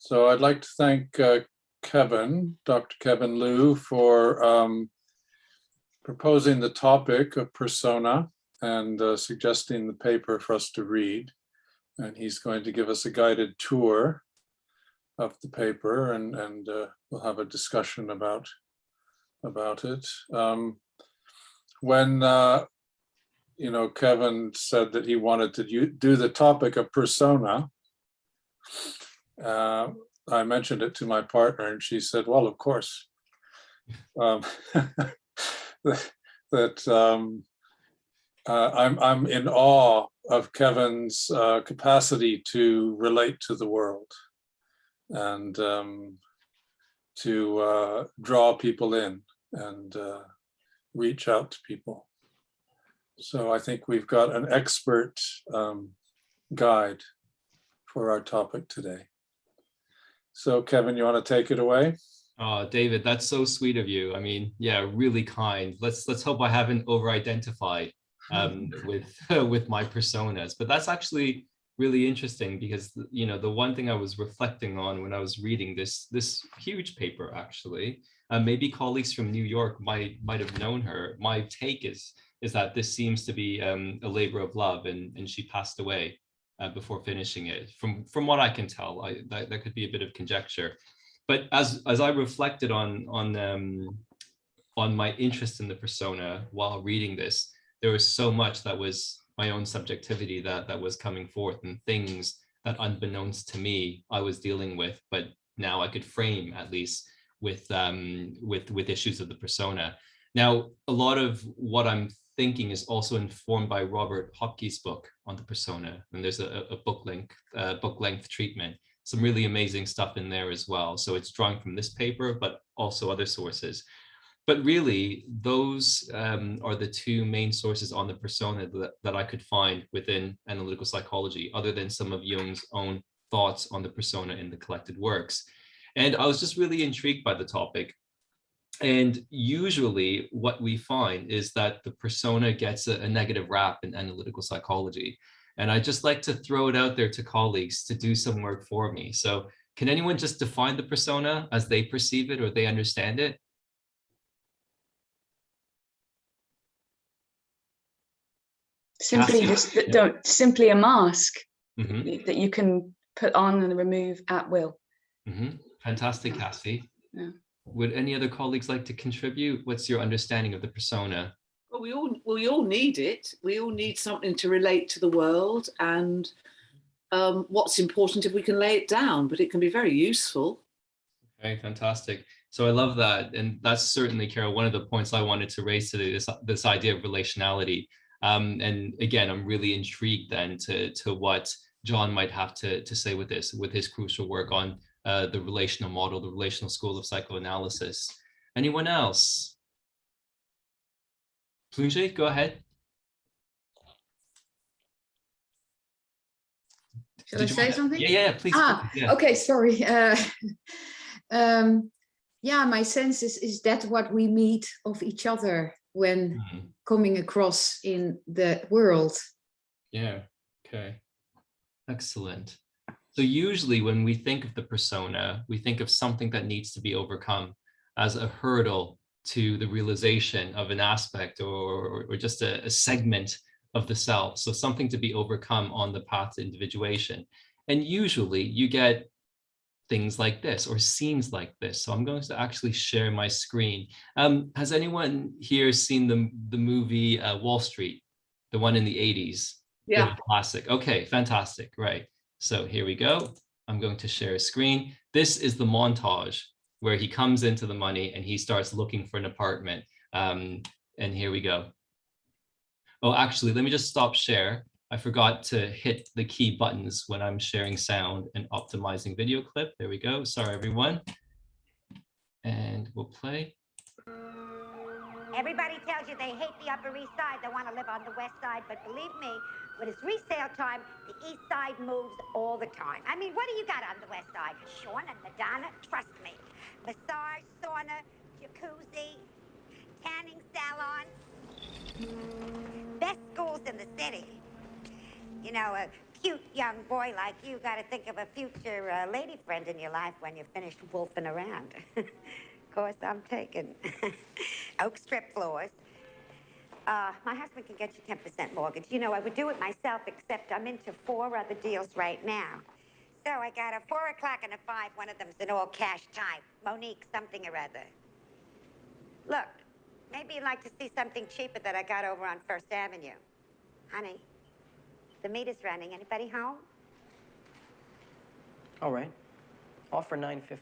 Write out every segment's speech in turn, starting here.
So I'd like to thank Kevin, Dr. Kevin Liu, for proposing the topic of persona and suggesting the paper for us to read. And he's going to give us a guided tour of the paper, and we'll have a discussion about it. When Kevin said that he wanted to do the topic of persona, I mentioned it to my partner, and she said, "Well, of course." I'm in awe of Kevin's capacity to relate to the world and to draw people in and reach out to people. So I think we've got an expert guide for our topic today. So Kevin, you want to take it away? Oh, David, that's so sweet of you. I mean, yeah, really kind. Let's hope I haven't over-identified with my personas, but that's actually really interesting because the one thing I was reflecting on when I was reading this huge paper, actually, maybe colleagues from New York might have known her. My take is that this seems to be a labor of love, and she passed away before finishing it. From what I can tell, that could be a bit of conjecture. But as I reflected on my interest in the persona while reading this, there was so much that was my own subjectivity that was coming forth, and things that unbeknownst to me I was dealing with, but now I could frame at least with issues of the persona. Now, a lot of what I'm thinking is also informed by Robert Hopke's book on the persona, and there's a book length treatment. Some really amazing stuff in there as well. So it's drawing from this paper, but also other sources. But really, those are the two main sources on the persona that I could find within analytical psychology, other than some of Jung's own thoughts on the persona in the collected works. And I was just really intrigued by the topic. And usually what we find is that the persona gets a negative rap in analytical psychology. And I just like to throw it out there to colleagues to do some work for me. So can anyone just define the persona as they perceive it or they understand it? Simply a mask that you can put on and remove at will. Fantastic, Cassie. Yeah. Would any other colleagues like to contribute? What's your understanding of the persona? Well, we all need it. We all need something to relate to the world, and what's important if we can lay it down, but it can be very useful. Okay, fantastic. So I love that. And that's certainly, Carol, one of the points I wanted to raise today, this idea of relationality. And again, I'm really intrigued then to what John might have to say with his crucial work on the relational model, the relational school of psychoanalysis. Anyone else? Plunge, go ahead. Shall I say something? Yeah, please. Yeah. Okay, sorry. Yeah, my sense is that what we meet of each other when coming across in the world. Yeah, okay. Excellent. So usually when we think of the persona, we think of something that needs to be overcome as a hurdle to the realization of an aspect or just a segment of the self. So something to be overcome on the path to individuation. And usually you get things like this or scenes like this. So I'm going to actually share my screen. Has anyone here seen the movie Wall Street, the one in the 80s? Yeah. Classic. Okay, fantastic. Right. So here we go. I'm going to share a screen. This is the montage where he comes into the money and he starts looking for an apartment. And here we go. Oh, actually, let me just stop share. I forgot to hit the key buttons when I'm sharing sound and optimizing video clip. There we go. Sorry, everyone. And we'll play. Everybody tells you they hate the Upper East Side. They want to live on the West Side. But believe me, when it's resale time, the East Side moves all the time. I mean, what do you got on the West Side? Sean and Madonna, trust me. Massage, sauna, jacuzzi, tanning salon. Best schools in the city. You know, cute young boy like you got to think of a future lady friend in your life when you're finished wolfing around. Of course, I'm taken. Oak strip floors. My husband can get you 10% mortgage. You know, I would do it myself, except I'm into 4 other deals right now. So I got a 4 o'clock and a 5. One of them's an all-cash type. Monique something or other. Look, maybe you'd like to see something cheaper that I got over on First Avenue. Honey, the meter's running. Anybody home? All right. Offer $950.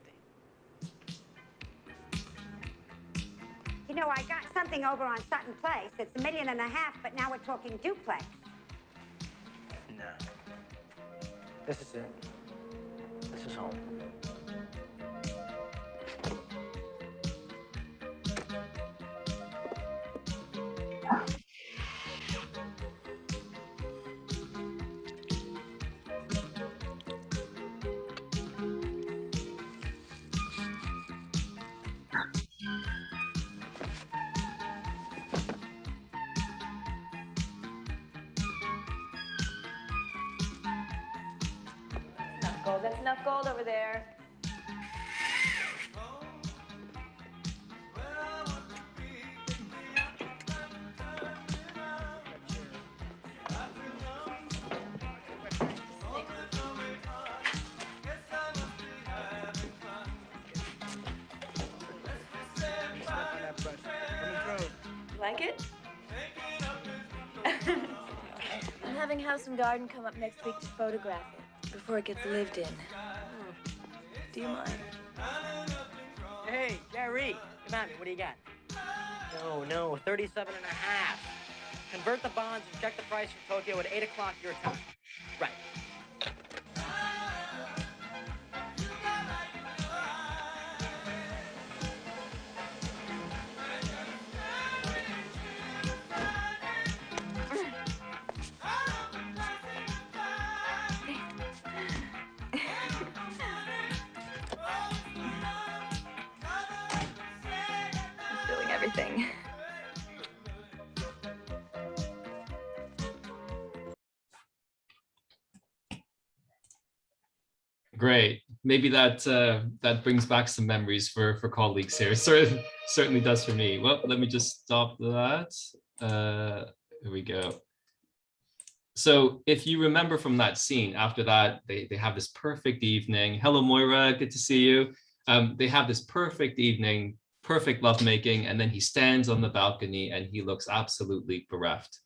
You know, I got something over on Sutton Place. It's $1.5 million, but now we're talking duplex. No. This is it. This is home. That's enough gold over there. Like it? I'm having House and Garden come up next week to photograph it before it gets lived in. Do you mind? Hey, Gary, come at me. What do you got? No, 37 and a half. Convert the bonds and check the price for Tokyo at 8 o'clock your time. Right. Everything. Great. Maybe that that brings back some memories for colleagues here. Certainly does for me. Well, let me just stop that. Here we go. So if you remember from that scene, after that, they have this perfect evening. Hello, Moira, good to see you. They have this perfect evening, perfect lovemaking, and then he stands on the balcony and he looks absolutely bereft,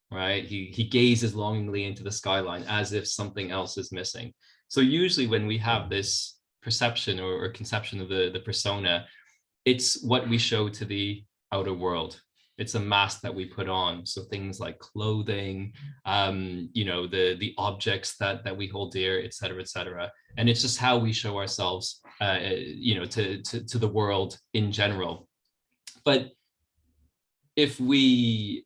right? He gazes longingly into the skyline as if something else is missing. So usually when we have this perception or conception of the persona, it's what we show to the outer world. It's a mask that we put on. So things like clothing, you know, the objects that we hold dear, et cetera, et cetera. And it's just how we show ourselves, you know, to the world in general. But if we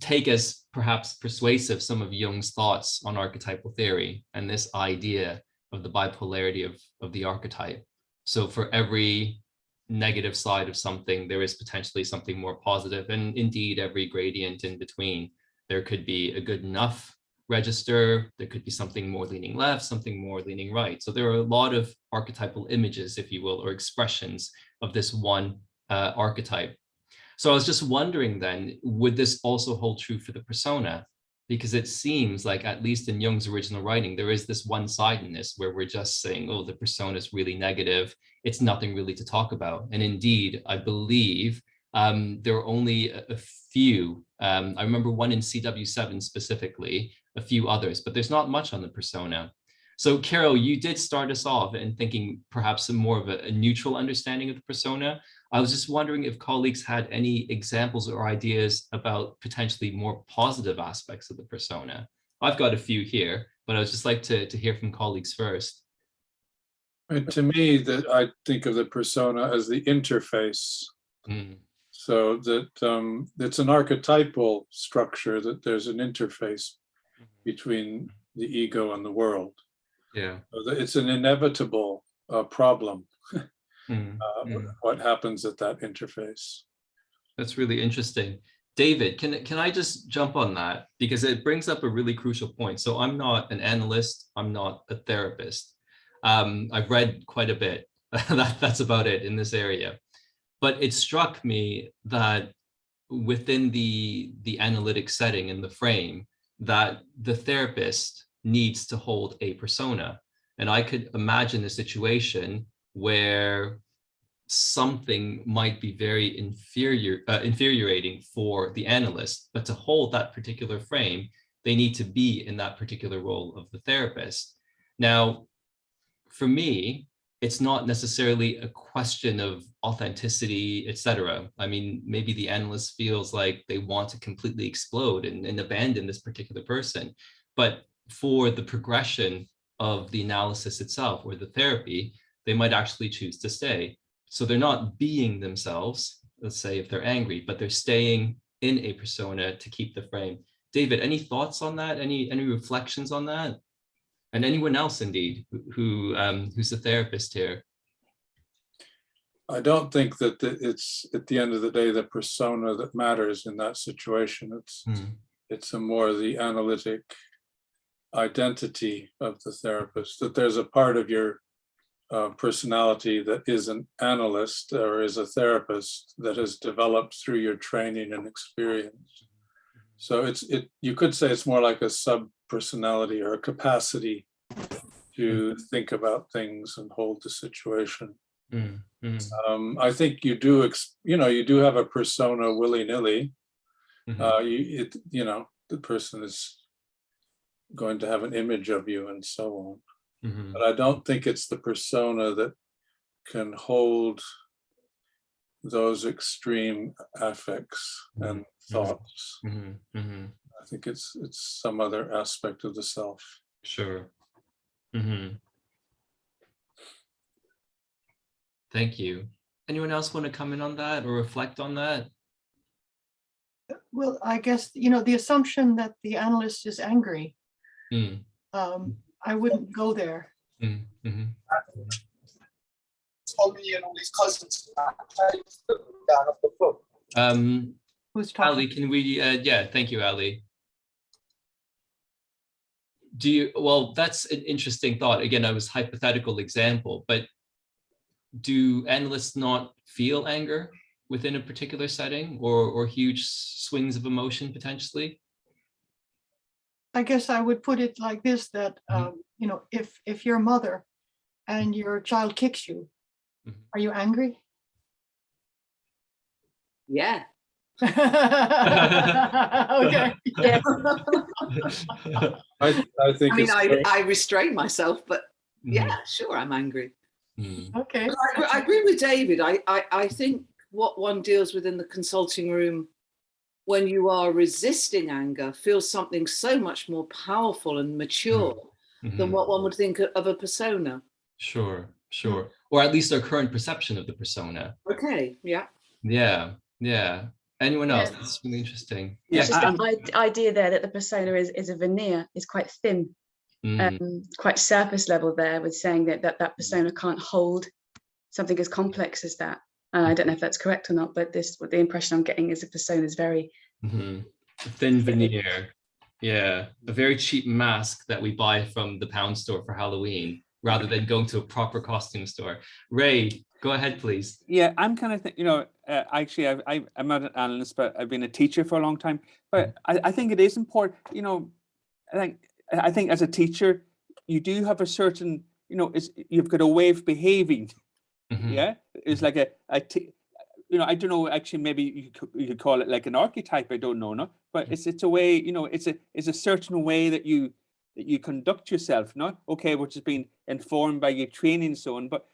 take as perhaps persuasive some of Jung's thoughts on archetypal theory and this idea of the bipolarity of the archetype. So for every negative side of something, there is potentially something more positive, and indeed every gradient in between. There could be a good enough register, there could be something more leaning left, something more leaning right. So there are a lot of archetypal images, if you will, or expressions of this one archetype. So I was just wondering then, would this also hold true for the persona? Because it seems like, at least in Jung's original writing, there is this one-sidedness where we're just saying, oh, the persona is really negative. It's nothing really to talk about. And indeed, I believe there are only a few. I remember one in CW7 specifically, a few others, but there's not much on the persona. So Carol, you did start us off in thinking perhaps more of a neutral understanding of the persona. I was just wondering if colleagues had any examples or ideas about potentially more positive aspects of the persona. I've got a few here, but I would just like to hear from colleagues first. And to me, that I think of the persona as the interface. So that it's an archetypal structure, that there's an interface between the ego and the world. Yeah. So it's an inevitable problem. What happens at that interface. That's really interesting. David, can I just jump on that? Because it brings up a really crucial point. So I'm not an analyst, I'm not a therapist. I've read quite a bit. That's about it in this area. But it struck me that within the analytic setting and the frame, that the therapist needs to hold a persona. And I could imagine a situation where something might be very infuriating for the analyst, but to hold that particular frame, they need to be in that particular role of the therapist. Now, for me, it's not necessarily a question of authenticity, etc. I mean, maybe the analyst feels like they want to completely explode and abandon this particular person. But for the progression of the analysis itself or the therapy, they might actually choose to stay. So they're not being themselves, let's say, if they're angry, but they're staying in a persona to keep the frame. David, any thoughts on that? Any reflections on that? And anyone else, indeed, who's a therapist here? I don't think that it's, at the end of the day, the persona that matters in that situation. It's a more the analytic identity of the therapist, that there's a part of your personality that is an analyst or is a therapist that has developed through your training and experience. So you could say it's more like a sub-personality or a capacity to think about things and hold the situation. I think you do, you do have a persona willy-nilly. The person is going to have an image of you and so on. But I don't think it's the persona that can hold those extreme affects and thoughts. I think it's some other aspect of the self. Sure. Thank you. Anyone else want to comment on that or reflect on that? Well, I guess, the assumption that the analyst is angry, I wouldn't go there. Who's talking? Ali, can we, yeah, thank you, Ali. Well, that's an interesting thought. Again, I was hypothetical example, but do analysts not feel anger within a particular setting or huge swings of emotion potentially? I guess I would put it like this, that, if you're a mother and your child kicks you, are you angry? Yeah. Okay. Yeah. I think. I restrain myself, but yeah, sure, I'm angry. Okay. I agree with David. I think what one deals with in the consulting room when you are resisting anger feels something so much more powerful and mature than what one would think of a persona. Sure. Or at least our current perception of the persona. Okay, yeah. Yeah. Anyone else? That's really interesting. It's just the idea there that the persona is a veneer, is quite thin, quite surface level there, with saying that persona can't hold something as complex as that. And I don't know if that's correct or not, but the impression I'm getting is a persona is very thin veneer. Yeah, a very cheap mask that we buy from the pound store for Halloween, rather than going to a proper costume store. Ray, go ahead, please. Yeah, I'm kind of thinking, actually, I'm not an analyst, but I've been a teacher for a long time. But I think it is important, I think as a teacher, you do have a certain, you've got a way of behaving. Yeah, it's like I don't know. Actually, maybe you could call it like an archetype. I don't know, no. But it's a way, it's a certain way that you conduct yourself, no? Okay, which has been informed by your training and so on. But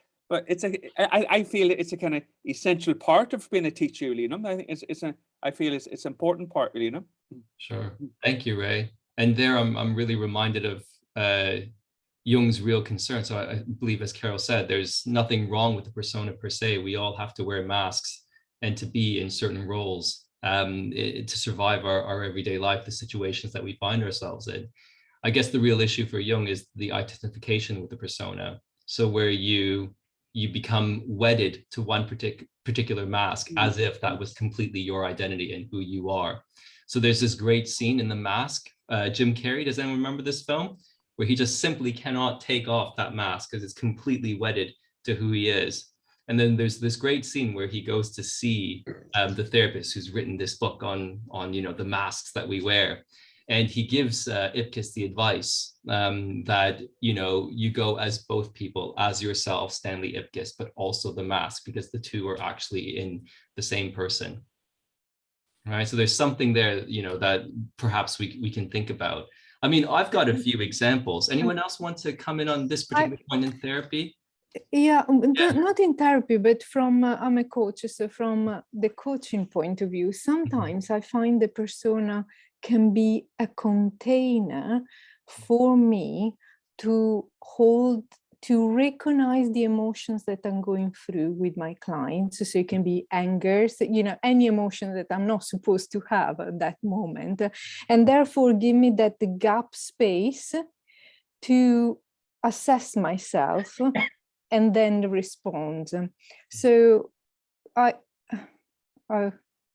it's I feel it's a kind of essential part of being a teacher, really. I think I feel it's an important part, really. Sure. Thank you, Ray. And there, I'm really reminded of Jung's real concern. So I believe, as Carol said, there's nothing wrong with the persona per se. We all have to wear masks and to be in certain roles to survive our everyday life, the situations that we find ourselves in. I guess the real issue for Jung is the identification with the persona. So where you you become wedded to one particular mask, as if that was completely your identity and who you are. So there's this great scene in The Mask. Jim Carrey, does anyone remember this film? Where he just simply cannot take off that mask because it's completely wedded to who he is. And then there's this great scene where he goes to see the therapist who's written this book on the masks that we wear. And he gives Ipkiss the advice that, you go as both people, as yourself, Stanley Ipkiss, but also the mask, because the two are actually in the same person. All right, so there's something there, that perhaps we can think about. I mean, I've got a few examples. Anyone else want to come in on this particular point in therapy? Yeah, not in therapy, but from I'm a coach, so from the coaching point of view, sometimes I find the persona can be a container for me to hold, to recognize the emotions that I'm going through with my clients. So it can be anger, any emotion that I'm not supposed to have at that moment, and therefore give me that gap space to assess myself and then respond. So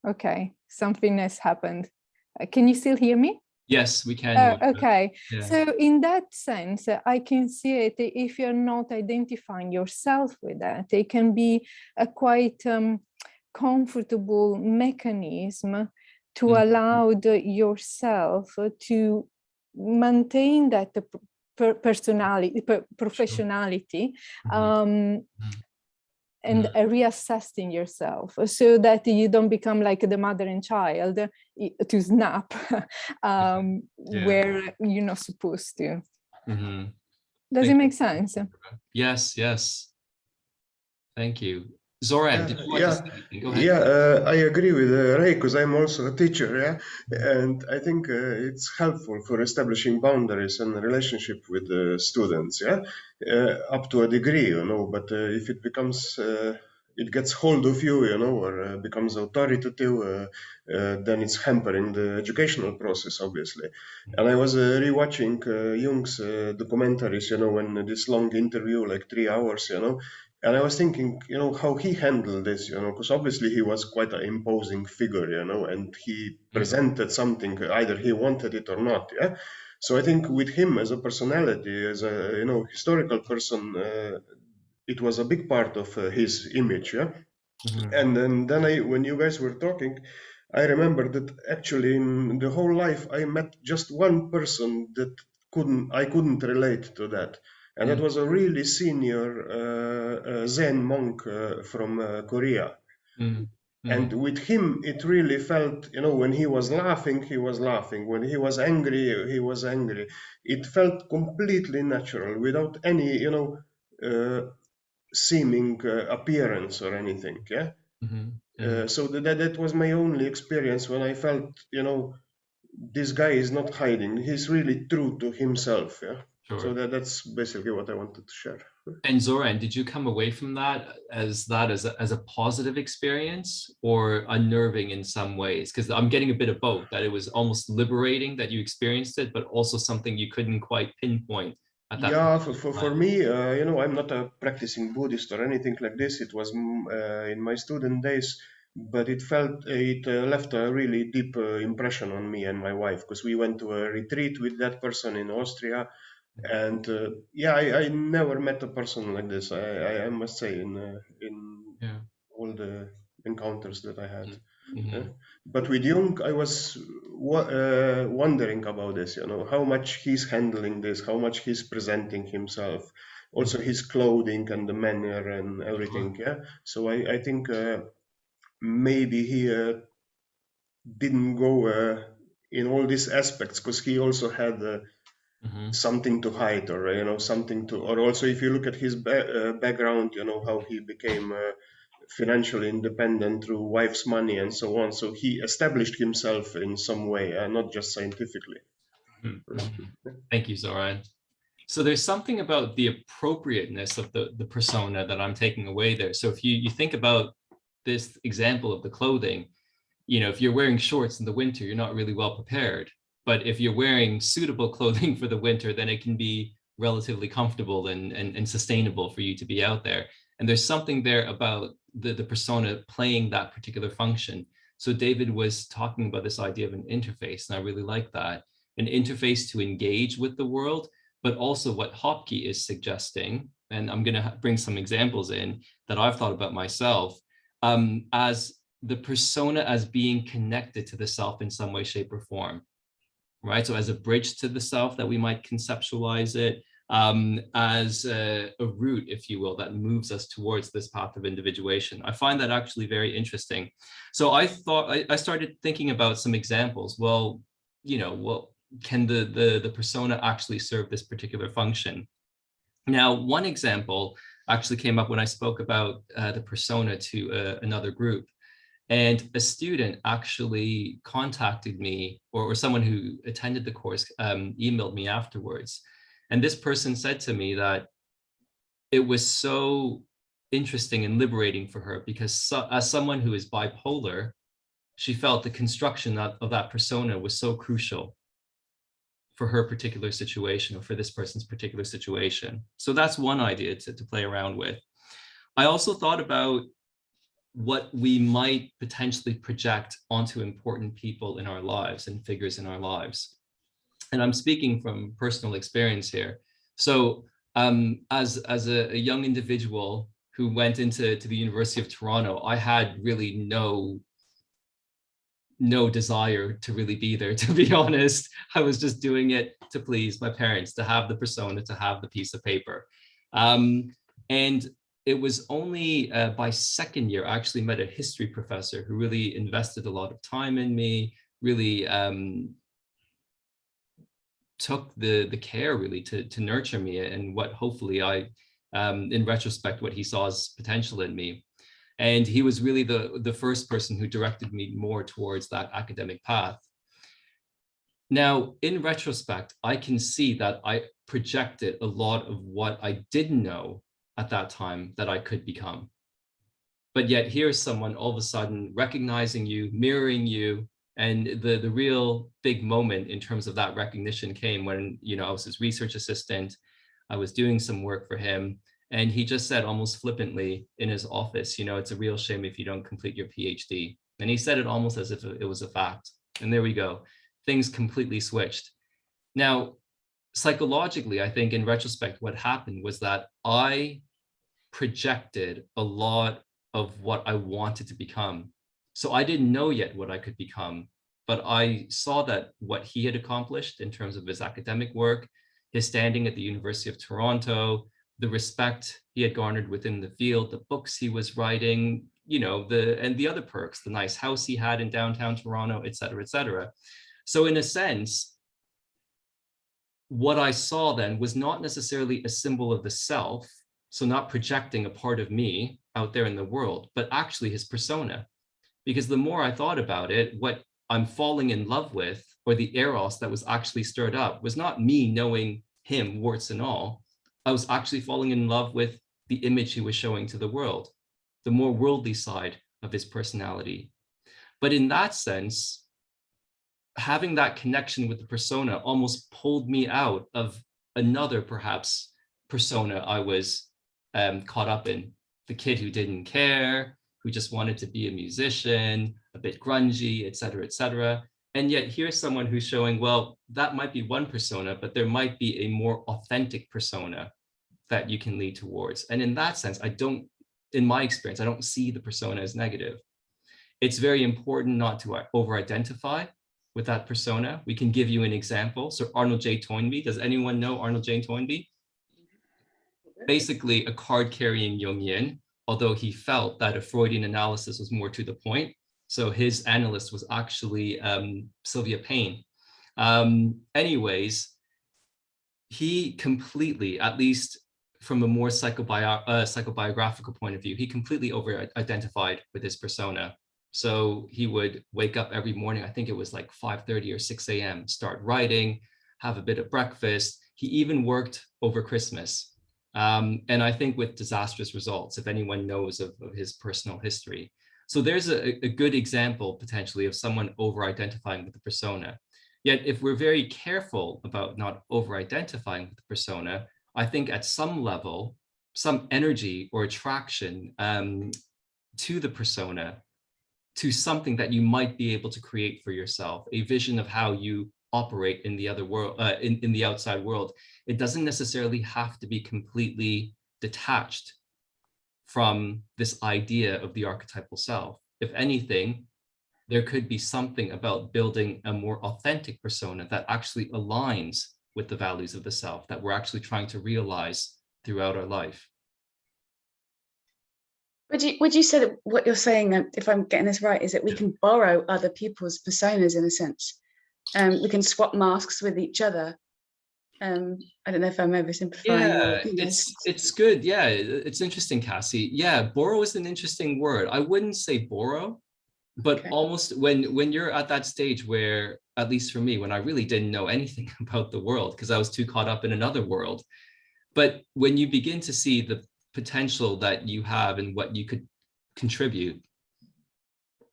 okay, something has happened. Can you still hear me? Yes, we can. Okay, yeah. So in that sense, I can see it if you're not identifying yourself with that. It can be a quite comfortable mechanism to allow yourself to maintain that personality, professionality, and reassessing yourself so that you don't become like the mother and child to snap where you're not supposed to. Does it make sense? Yes. Thank you. Zoran, did you want to say anything? Go ahead. Yeah, I agree with Ray, because I'm also a teacher, and I think it's helpful for establishing boundaries and relationship with the students, up to a degree, but if it becomes, it gets hold of you, or becomes authoritative, then it's hampering the educational process, obviously. And I was rewatching Jung's documentaries, when this long interview, like 3 hours, and I was thinking, how he handled this, because obviously he was quite an imposing figure, and he presented something, either he wanted it or not, So I think with him as a personality, as a, historical person, it was a big part of his image, And then when you guys were talking, I remember that actually in the whole life, I met just one person that I couldn't relate to that. And that was a really senior Zen monk from Korea. And with him, it really felt, when he was laughing, he was laughing. When he was angry, he was angry. It felt completely natural, without any, seeming appearance or anything. So that was my only experience when I felt, this guy is not hiding. He's really true to himself. Sure. So that's basically what I wanted to share. And Zoran, did you come away from that as a positive experience or unnerving in some ways? Because I'm getting a bit of both, that it was almost liberating that you experienced it, but also something you couldn't quite pinpoint at that point. For me, I'm not a practicing Buddhist or anything like this. It was in my student days, but it left a really deep impression on me and my wife, because we went to a retreat with that person in Austria. And I never met a person like this. I must say, in all the encounters that I had. But with Jung, I was wondering about this. How much he's handling this, how much he's presenting himself, also his clothing and the manner and everything. So I think maybe he didn't go in all these aspects, because he also had. Something to hide, or something to, or also if you look at his background, how he became financially independent through wife's money and so on. So he established himself in some way, not just scientifically. Thank you, Zoran. So there's something about the appropriateness of the persona that I'm taking away there. So if you think about this example of the clothing, if you're wearing shorts in the winter, you're not really well prepared. But if you're wearing suitable clothing for the winter, then it can be relatively comfortable and sustainable for you to be out there. And there's something there about the persona playing that particular function. So David was talking about this idea of an interface, and I really like that. An interface to engage with the world, but also what Hopke is suggesting, and I'm going to bring some examples in that I've thought about myself, as the persona as being connected to the self in some way, shape, or form, right? So as a bridge to the self that we might conceptualize it, as a route, if you will, that moves us towards this path of individuation. I find that actually very interesting. So I thought, I started thinking about some examples. Well, you know, well, can the persona actually serve this particular function? Now, one example actually came up when I spoke about the persona to another group. And a student actually contacted me, or someone who attended the course emailed me afterwards. And this person said to me that it was so interesting and liberating for her because as someone who is bipolar, she felt the construction of that persona was so crucial for her particular situation, or for this person's particular situation. So that's one idea to play around with. I also thought about what we might potentially project onto important people in our lives and figures in our lives. And I'm speaking from personal experience here. So as a young individual who went into the University of Toronto, I had really no desire to really be there, to be honest. I was just doing it to please my parents, to have the persona, to have the piece of paper. And it was only by second year, I actually met a history professor who really invested a lot of time in me, really took the care really to nurture me, and what hopefully I, in retrospect, what he saw as potential in me. And he was really the first person who directed me more towards that academic path. Now, in retrospect, I can see that I projected a lot of what I didn't know at that time that I could become. But yet here's someone all of a sudden recognizing you, mirroring you. And the real big moment in terms of that recognition came when, you know, I was his research assistant. I was doing some work for him. And he just said almost flippantly in his office, you know, it's a real shame if you don't complete your PhD. And he said it almost as if it was a fact. And there we go. Things completely switched. Now, psychologically, I think in retrospect, what happened was that I projected a lot of what I wanted to become. So I didn't know yet what I could become, but I saw that what he had accomplished in terms of his academic work, his standing at the University of Toronto, the respect he had garnered within the field, the books he was writing, you know, and the other perks, the nice house he had in downtown Toronto, et cetera, et cetera. So in a sense, what I saw then was not necessarily a symbol of the self, so not projecting a part of me out there in the world, but actually his persona. Because the more I thought about it, what I'm falling in love with, or the eros that was actually stirred up, was not me knowing him, warts and all. I was actually falling in love with the image he was showing to the world, the more worldly side of his personality. But in that sense, having that connection with the persona almost pulled me out of another, perhaps, persona I was caught up in. The kid who didn't care, who just wanted to be a musician, a bit grungy, et cetera, et cetera. And yet here's someone who's showing, well, that might be one persona, but there might be a more authentic persona that you can lead towards. And in that sense, in my experience, I don't see the persona as negative. It's very important not to over-identify with that persona. We can give you an example. So Arnold J. Toynbee, does anyone know Arnold J. Toynbee? Basically a card-carrying Jungian, although he felt that a Freudian analysis was more to the point. So his analyst was actually Sylvia Payne. Anyways, he completely, at least from a more psychobiographical point of view, he completely over-identified with his persona. So he would wake up every morning, I think it was like 5:30 or 6 a.m., start writing, have a bit of breakfast. He even worked over Christmas. And I think with disastrous results, if anyone knows of his personal history. So there's a good example potentially of someone over-identifying with the persona. Yet if we're very careful about not over-identifying with the persona, I think at some level, some energy or attraction to the persona, to something that you might be able to create for yourself, a vision of how you operate in the other world, in the outside world. It doesn't necessarily have to be completely detached from this idea of the archetypal self. If anything, there could be something about building a more authentic persona that actually aligns with the values of the self that we're actually trying to realize throughout our life. Would you say that what you're saying, if I'm getting this right, is that we can borrow other people's personas in a sense? We can swap masks with each other. I don't know if I'm oversimplifying. Yeah, it's good. Yeah, it's interesting, Cassie. Yeah, borrow is an interesting word. I wouldn't say borrow, but almost when you're at that stage where, at least for me, when I really didn't know anything about the world because I was too caught up in another world. But when you begin to see the potential that you have and what you could contribute,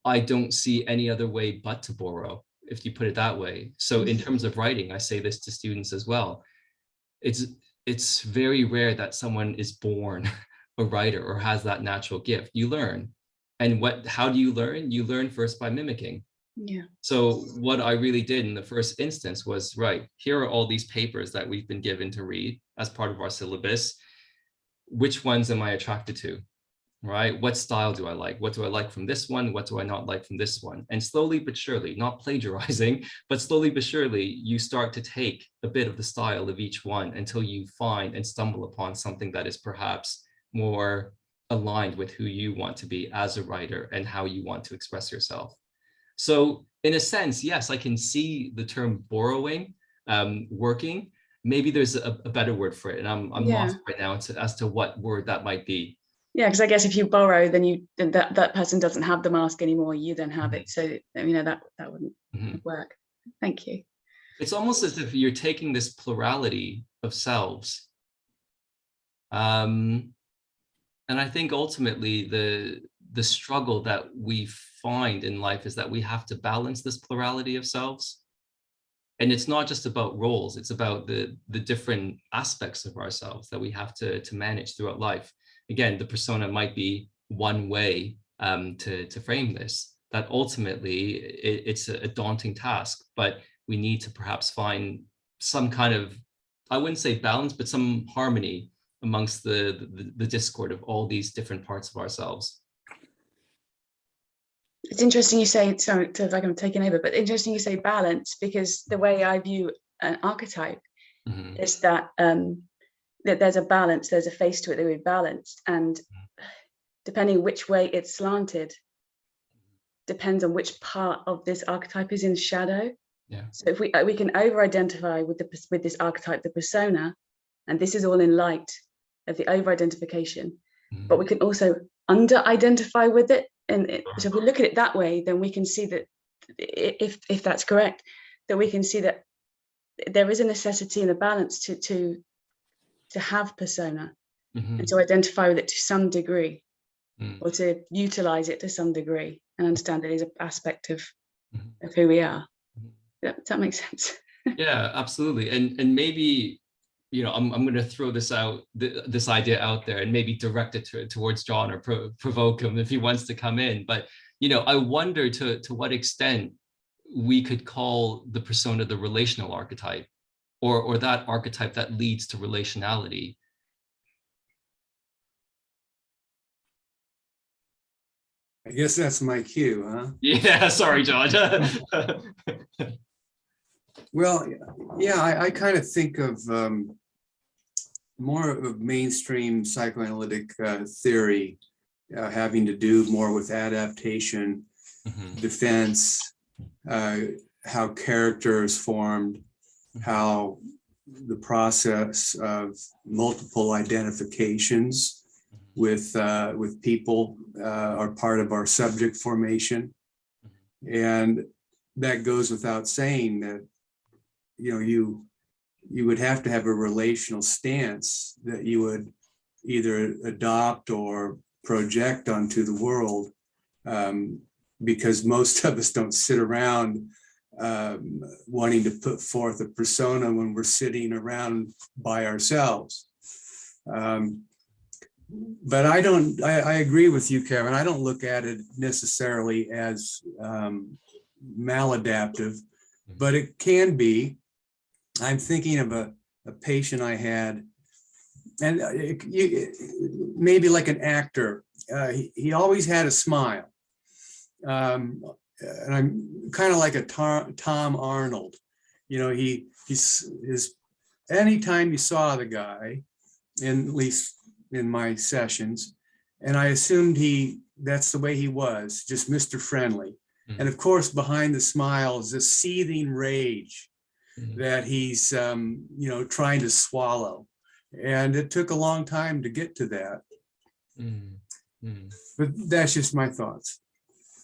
I don't see any other way but to borrow, if you put it that way. So in terms of writing, I say this to students as well. It's very rare that someone is born a writer or has that natural gift. You learn. And how do you learn? You learn first by mimicking. Yeah. So what I really did in the first instance was, right, here are all these papers that we've been given to read as part of our syllabus. Which ones am I attracted to, right? What style do I like? What do I like from this one? What do I not like from this one? And slowly but surely, not plagiarizing, but slowly but surely, you start to take a bit of the style of each one until you find and stumble upon something that is perhaps more aligned with who you want to be as a writer and how you want to express yourself. So in a sense, yes, I can see the term borrowing working. Maybe there's a better word for it, and I'm lost right now as to what word that might be. Yeah, because I guess if you borrow, then that person doesn't have the mask anymore. You then have it, so that wouldn't work. Thank you. It's almost as if you're taking this plurality of selves, and I think ultimately the struggle that we find in life is that we have to balance this plurality of selves. And it's not just about roles, it's about the different aspects of ourselves that we have to manage throughout life. Again, the persona might be one way to frame this, that ultimately it's a daunting task, but we need to perhaps find some kind of, I wouldn't say balance, but some harmony amongst the discord of all these different parts of ourselves. It's interesting you say, sorry, it feels like I'm taking over, but interesting you say balance, because the way I view an archetype is that that there's a balance, there's a face to it that we're balanced, and depending which way it's slanted depends on which part of this archetype is in shadow. Yeah. So if we can over-identify with this archetype, the persona, and this is all in light of the over-identification, but we can also under-identify with it. And so if we look at it that way, then we can see that if that's correct, then we can see that there is a necessity and a balance to have persona and to identify with it to some degree, or to utilize it to some degree and understand it is an aspect of who we are. Does that make sense? Yeah, absolutely. And maybe, I'm going to throw this idea out there and maybe direct it towards John or provoke him if he wants to come in. But, I wonder to what extent we could call the persona the relational archetype, or that archetype that leads to relationality. I guess that's my cue, huh? Yeah, sorry, John. Well, yeah, I kind of think of more of mainstream psychoanalytic theory having to do more with adaptation, defense, how character is formed, how the process of multiple identifications with people are part of our subject formation. And that goes without saying that, you would have to have a relational stance that you would either adopt or project onto the world, because most of us don't sit around wanting to put forth a persona when we're sitting around by ourselves. But I agree with you, Kevin. I don't look at it necessarily as maladaptive, but it can be. I'm thinking of a patient I had, and maybe like an actor, he always had a smile. And I'm kind of like a Tom Arnold. You know, anytime you saw the guy, at least in my sessions, and I assumed that's the way he was, just Mr. Friendly. Mm-hmm. And of course, behind the smile is this seething rage that he's, trying to swallow. And it took a long time to get to that. But that's just my thoughts.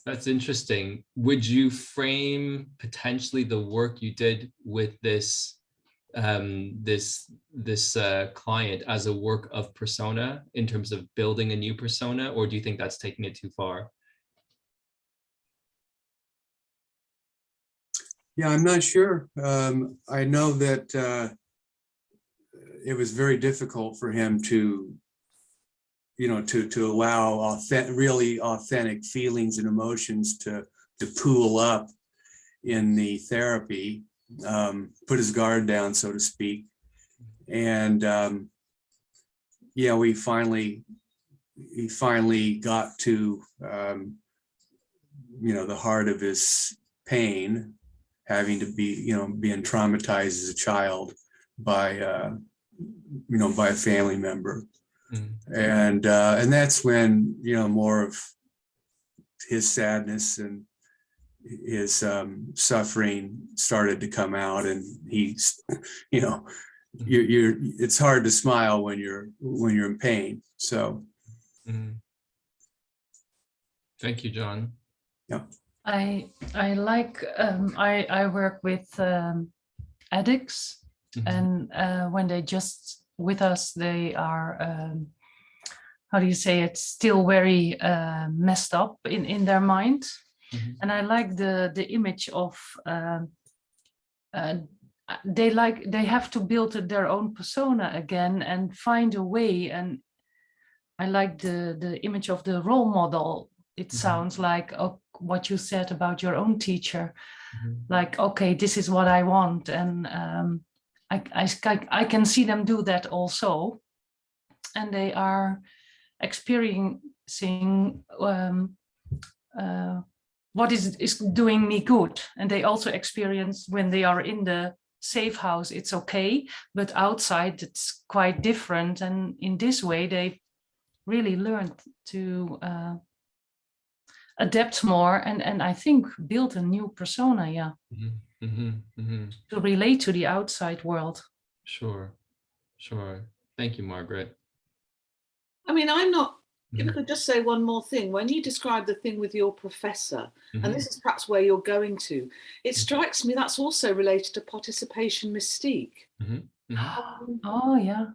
That's interesting. Would you frame potentially the work you did with this client as a work of persona in terms of building a new persona, or do you think that's taking it too far? Yeah, I'm not sure. I know that it was very difficult for him to allow really authentic feelings and emotions to pool up in the therapy, put his guard down, so to speak. And he finally got to the heart of his pain, having to be being traumatized as a child by a family member. And that's when more of his sadness and his suffering started to come out, and he's it's hard to smile when you're in pain. So thank you, John. Yeah, I like I work with addicts, and when they just with us, they are how do you say it, still very messed up in their mind. And I like the image of they have to build their own persona again and find a way. And I like the image of the role model. It sounds like what you said about your own teacher, like, okay, this is what I want. And I can see them do that also. And they are experiencing what is doing me good. And they also experience when they are in the safe house, it's okay, but outside it's quite different. And in this way, they really learned to adapt more and I think build a new persona, to relate to the outside world. Sure. Thank you, Margaret. I mean, if I could just say one more thing, when you describe the thing with your professor, and this is perhaps where you're going to, it strikes me that's also related to participation mystique. Oh, yeah.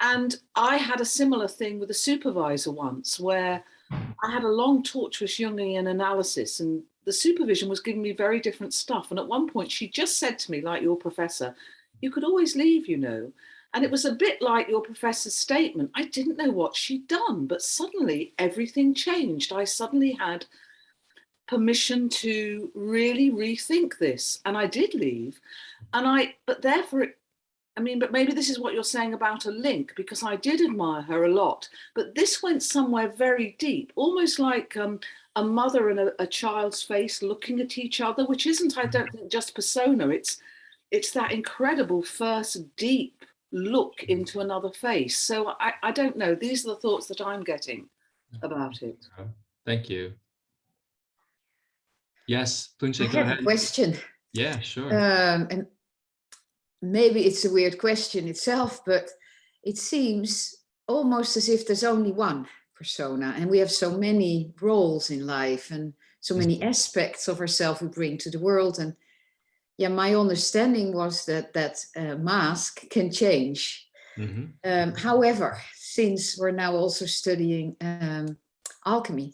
And I had a similar thing with a supervisor once where I had a long, torturous Jungian analysis, and the supervision was giving me very different stuff. And at one point, she just said to me, like your professor, you could always leave, And it was a bit like your professor's statement. I didn't know what she'd done, but suddenly everything changed. I suddenly had permission to really rethink this. And I did leave. But maybe this is what you're saying about a link, because I did admire her a lot. But this went somewhere very deep, almost like a mother and a child's face looking at each other, which isn't, I don't think, just persona. It's that incredible first deep look into another face. So I don't know. These are the thoughts that I'm getting about it. Thank you. Yes, Punche, go ahead. I have a question. Yeah, sure. And maybe it's a weird question itself, but it seems almost as if there's only one persona, and we have so many roles in life and so many aspects of ourselves we bring to the world. And yeah, my understanding was that mask can change. However, since we're now also studying alchemy,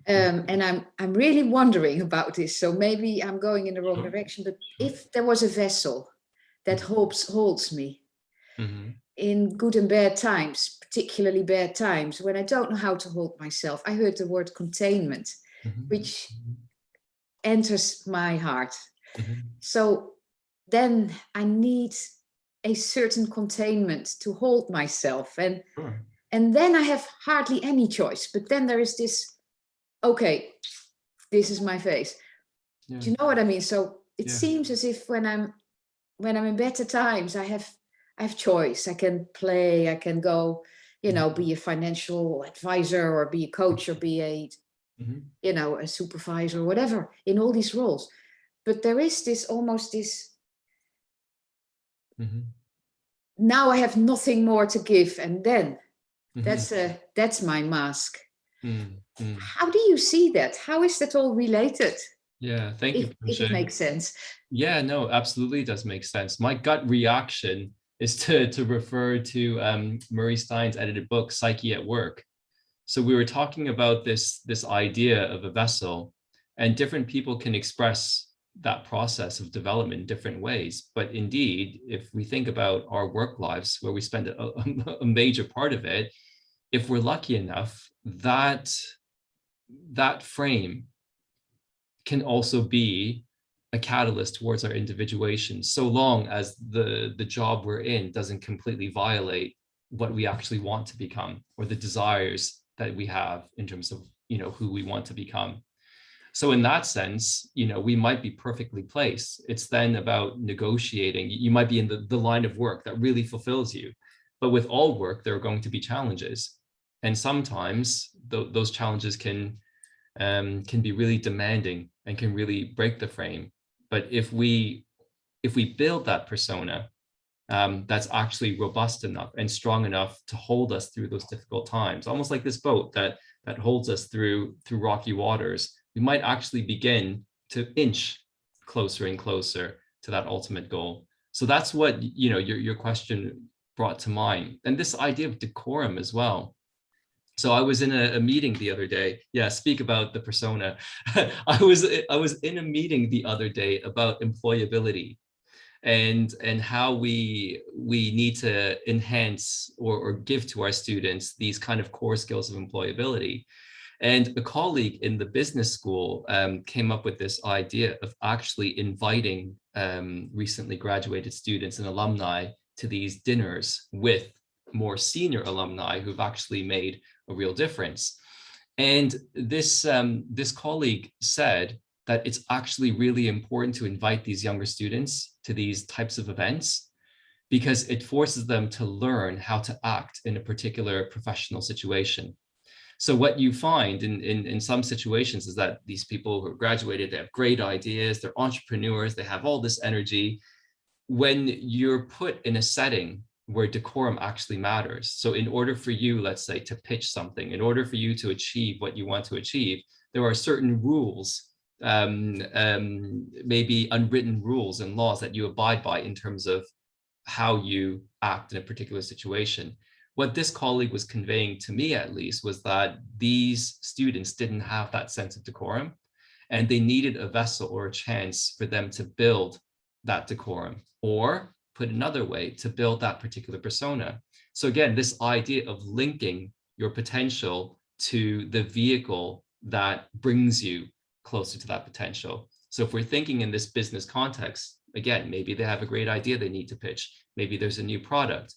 And I'm really wondering about this. So maybe I'm going in the wrong direction, but if there was a vessel that holds me in good and bad times, particularly bad times, when I don't know how to hold myself, I heard the word containment, which enters my heart. So then I need a certain containment to hold myself. And then I have hardly any choice. But then there is this, okay, this is my face. Do you know what I mean? So it seems as if when I'm in better times, I have choice. I can play, I can go, you know, be a financial advisor or be a coach or be a, you know, a supervisor or whatever in all these roles. But there is this almost this, now I have nothing more to give. And then that's my mask. How do you see that? How is that all related? Yeah, thank you. If it makes sense. Yeah, no, absolutely does make sense. My gut reaction is to refer to Murray Stein's edited book, Psyche at Work. So we were talking about this idea of a vessel, and different people can express that process of development in different ways. But indeed, if we think about our work lives, where we spend a major part of it, if we're lucky enough, that frame can also be a catalyst towards our individuation, so long as the job we're in doesn't completely violate what we actually want to become, or the desires that we have in terms of, you know, who we want to become. So in that sense, you know, we might be perfectly placed. It's then about negotiating. You might be in the line of work that really fulfills you, but with all work, there are going to be challenges. And sometimes those challenges can be really demanding and can really break the frame. But if we build that persona that's actually robust enough and strong enough to hold us through those difficult times, almost like this boat that holds us through rocky waters, we might actually begin to inch closer and closer to that ultimate goal. So that's what, you know, your question brought to mind. And this idea of decorum as well. So I was in a meeting the other day. Yeah, speak about the persona. I was in a meeting the other day about employability and how we need to enhance or give to our students these kind of core skills of employability. And a colleague in the business school came up with this idea of actually inviting recently graduated students and alumni to these dinners with more senior alumni who've actually made a real difference. And this colleague said that it's actually really important to invite these younger students to these types of events because it forces them to learn how to act in a particular professional situation. So what you find in some situations is that these people who are graduated, they have great ideas, they're entrepreneurs, they have all this energy. When you're put in a setting where decorum actually matters. So in order for you, let's say, to pitch something, in order for you to achieve what you want to achieve, there are certain rules, maybe unwritten rules and laws that you abide by in terms of how you act in a particular situation. What this colleague was conveying to me, at least, was that these students didn't have that sense of decorum, and they needed a vessel or a chance for them to build that decorum, or put another way, to build that particular persona. So again, this idea of linking your potential to the vehicle that brings you closer to that potential. So if we're thinking in this business context, again, maybe they have a great idea they need to pitch. Maybe there's a new product.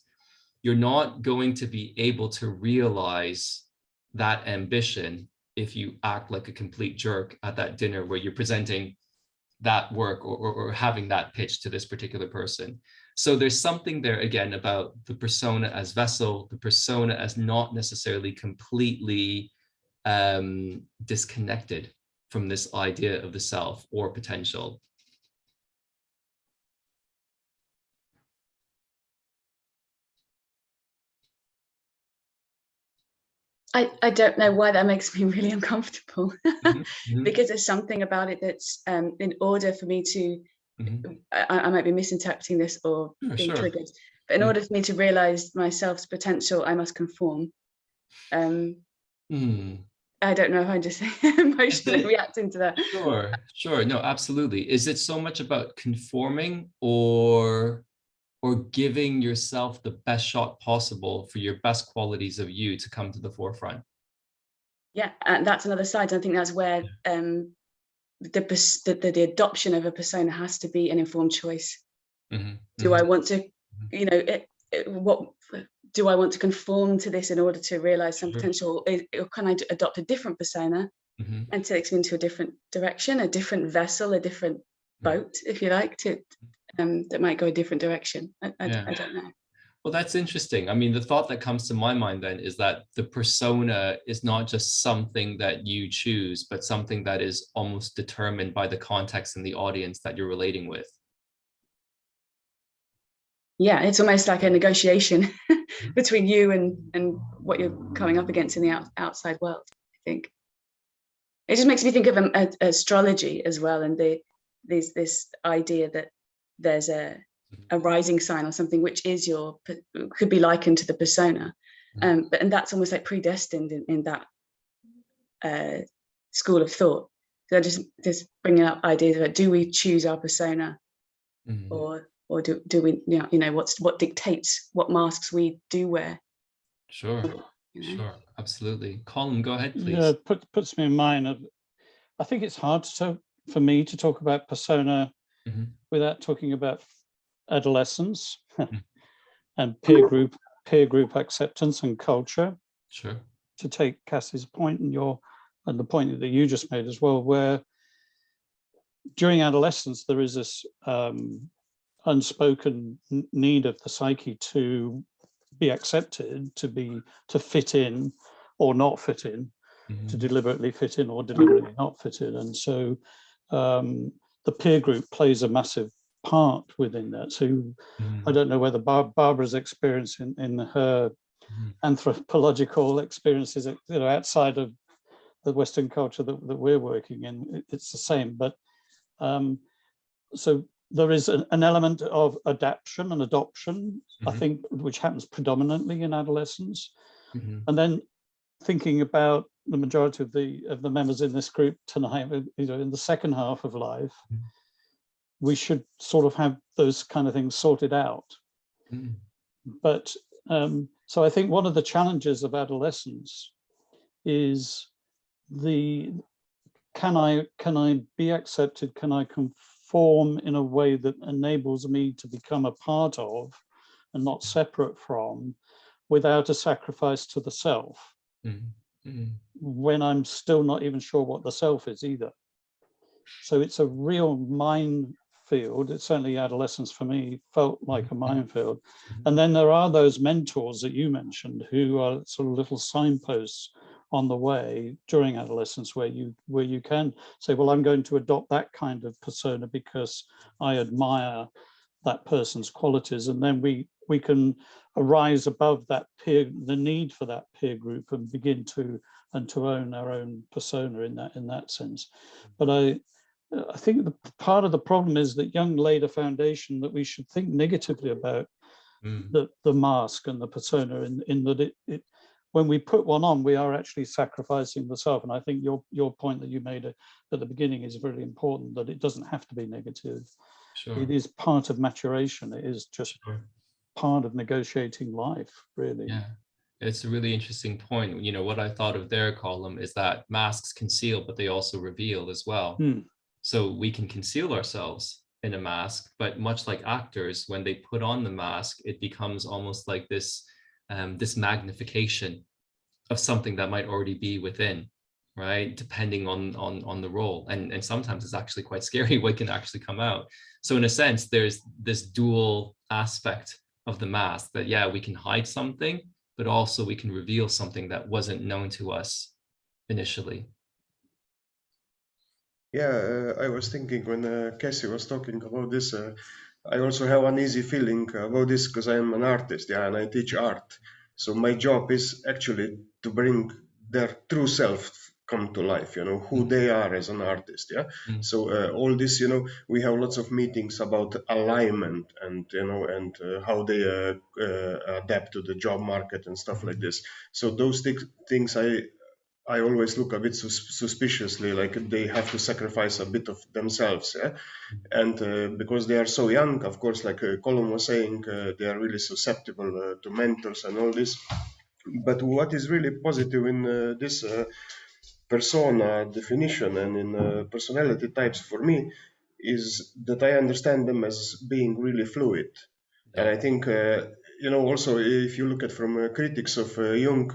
You're not going to be able to realize that ambition if you act like a complete jerk at that dinner where you're presenting that work or having that pitch to this particular person. So there's something there, again, about the persona as vessel, the persona as not necessarily completely disconnected from this idea of the self or potential. I don't know why that makes me really uncomfortable because there's something about it that's in order for me to, I might be misinterpreting this or being triggered, but in order for me to realize my self's potential, I must conform. I don't know if I'm just emotionally reacting to that. Sure. No, absolutely. Is it so much about conforming or giving yourself the best shot possible for your best qualities of you to come to the forefront? Yeah, and that's another side. I think that's where the adoption of a persona has to be an informed choice. Do I want to, what do I want to conform to this in order to realize some potential, or can I adopt a different persona and takes me into a different direction, a different vessel, a different boat, if you like, to that might go a different direction. I don't know. Well, that's interesting. I mean, the thought that comes to my mind then is that the persona is not just something that you choose, but something that is almost determined by the context and the audience that you're relating with. Yeah, it's almost like a negotiation between you and what you're coming up against in the outside world, I think. It just makes me think of astrology as well, and this idea that there's a rising sign or something which is could be likened to the persona, and that's almost like predestined in that school of thought. So just bringing up ideas about, do we choose our persona, or do we, what dictates what masks we do wear? Sure, absolutely. Colin, go ahead, please. Yeah, puts me in mind of, I think it's hard for me to talk about persona without talking about adolescence and peer group acceptance and culture. Sure. To take Cassie's point and the point that you just made as well, where during adolescence there is this unspoken need of the psyche to be accepted, to fit in or not fit in, to deliberately fit in or deliberately not fit in. And so the peer group plays a massive part within that. So I don't know whether Barbara's experience in her anthropological experiences, outside of the Western culture that we're working in, it's the same. But so there is an element of adaptation and adoption, I think, which happens predominantly in adolescence. And then thinking about the majority of the members in this group tonight, in the second half of life, we should sort of have those kind of things sorted out. But so I think one of the challenges of adolescence is can I be accepted? Can I conform in a way that enables me to become a part of and not separate from, without a sacrifice to the self, when I'm still not even sure what the self is either. So it's a real minefield. It's certainly adolescence for me felt like a minefield. And then there are those mentors that you mentioned who are sort of little signposts on the way during adolescence, where you can say, well, I'm going to adopt that kind of persona because I admire that person's qualities, and then we can arise above that the need for that peer group, and begin to own our own persona in that sense. But I think the part of the problem is that Jung laid a foundation that we should think negatively about the mask and the persona, in that it when we put one on, we are actually sacrificing the self. And I think your point that you made at the beginning is really important, that it doesn't have to be negative. Sure. It is part of maturation. It is just part of negotiating life, really. Yeah, it's a really interesting point. What I thought of their column is that masks conceal, but they also reveal as well. So we can conceal ourselves in a mask, but much like actors, when they put on the mask, it becomes almost like this magnification of something that might already be within, right? Depending on the role. And sometimes it's actually quite scary what can actually come out. So in a sense, there's this dual aspect of the mask that, yeah, we can hide something, but also we can reveal something that wasn't known to us initially. Yeah, I was thinking when Cassie was talking about this, I also have an easy feeling about this because I'm an artist, and I teach art. So my job is actually to bring their true self come to life, who they are as an artist. So all this, we have lots of meetings about alignment and how they adapt to the job market and stuff like this. So those things I always look a bit suspiciously, like they have to sacrifice a bit of themselves, yeah? And because they are so young, of course, like Colin was saying, they are really susceptible to mentors and all this. But what is really positive in this persona definition and in personality types for me is that I understand them as being really fluid. And I think, also if you look at from critics of Jung,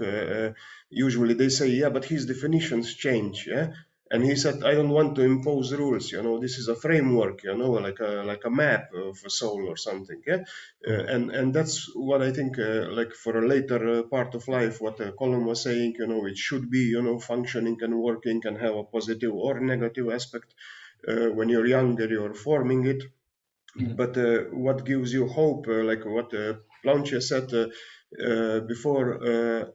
usually they say, yeah, but his definitions change, yeah? And he said, I don't want to impose rules, this is a framework, like a map of a soul or something, yeah? And that's what I think, like for a later part of life, what Colin was saying, it should be, functioning and working and have a positive or negative aspect. When you're younger, you're forming it. But what gives you hope, like what Planche said before,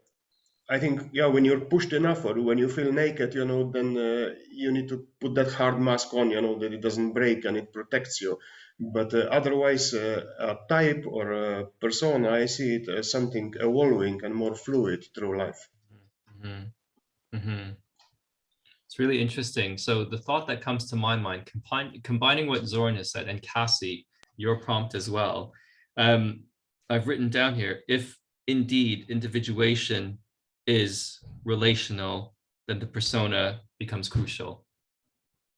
I think, yeah, when you're pushed enough or when you feel naked, then you need to put that hard mask on, that it doesn't break and it protects you. But otherwise, a type or a persona, I see it as something evolving and more fluid through life. It's really interesting. So the thought that comes to my mind, combining what Zoran has said and Cassie, your prompt as well, I've written down here, if indeed individuation is relational, then the persona becomes crucial.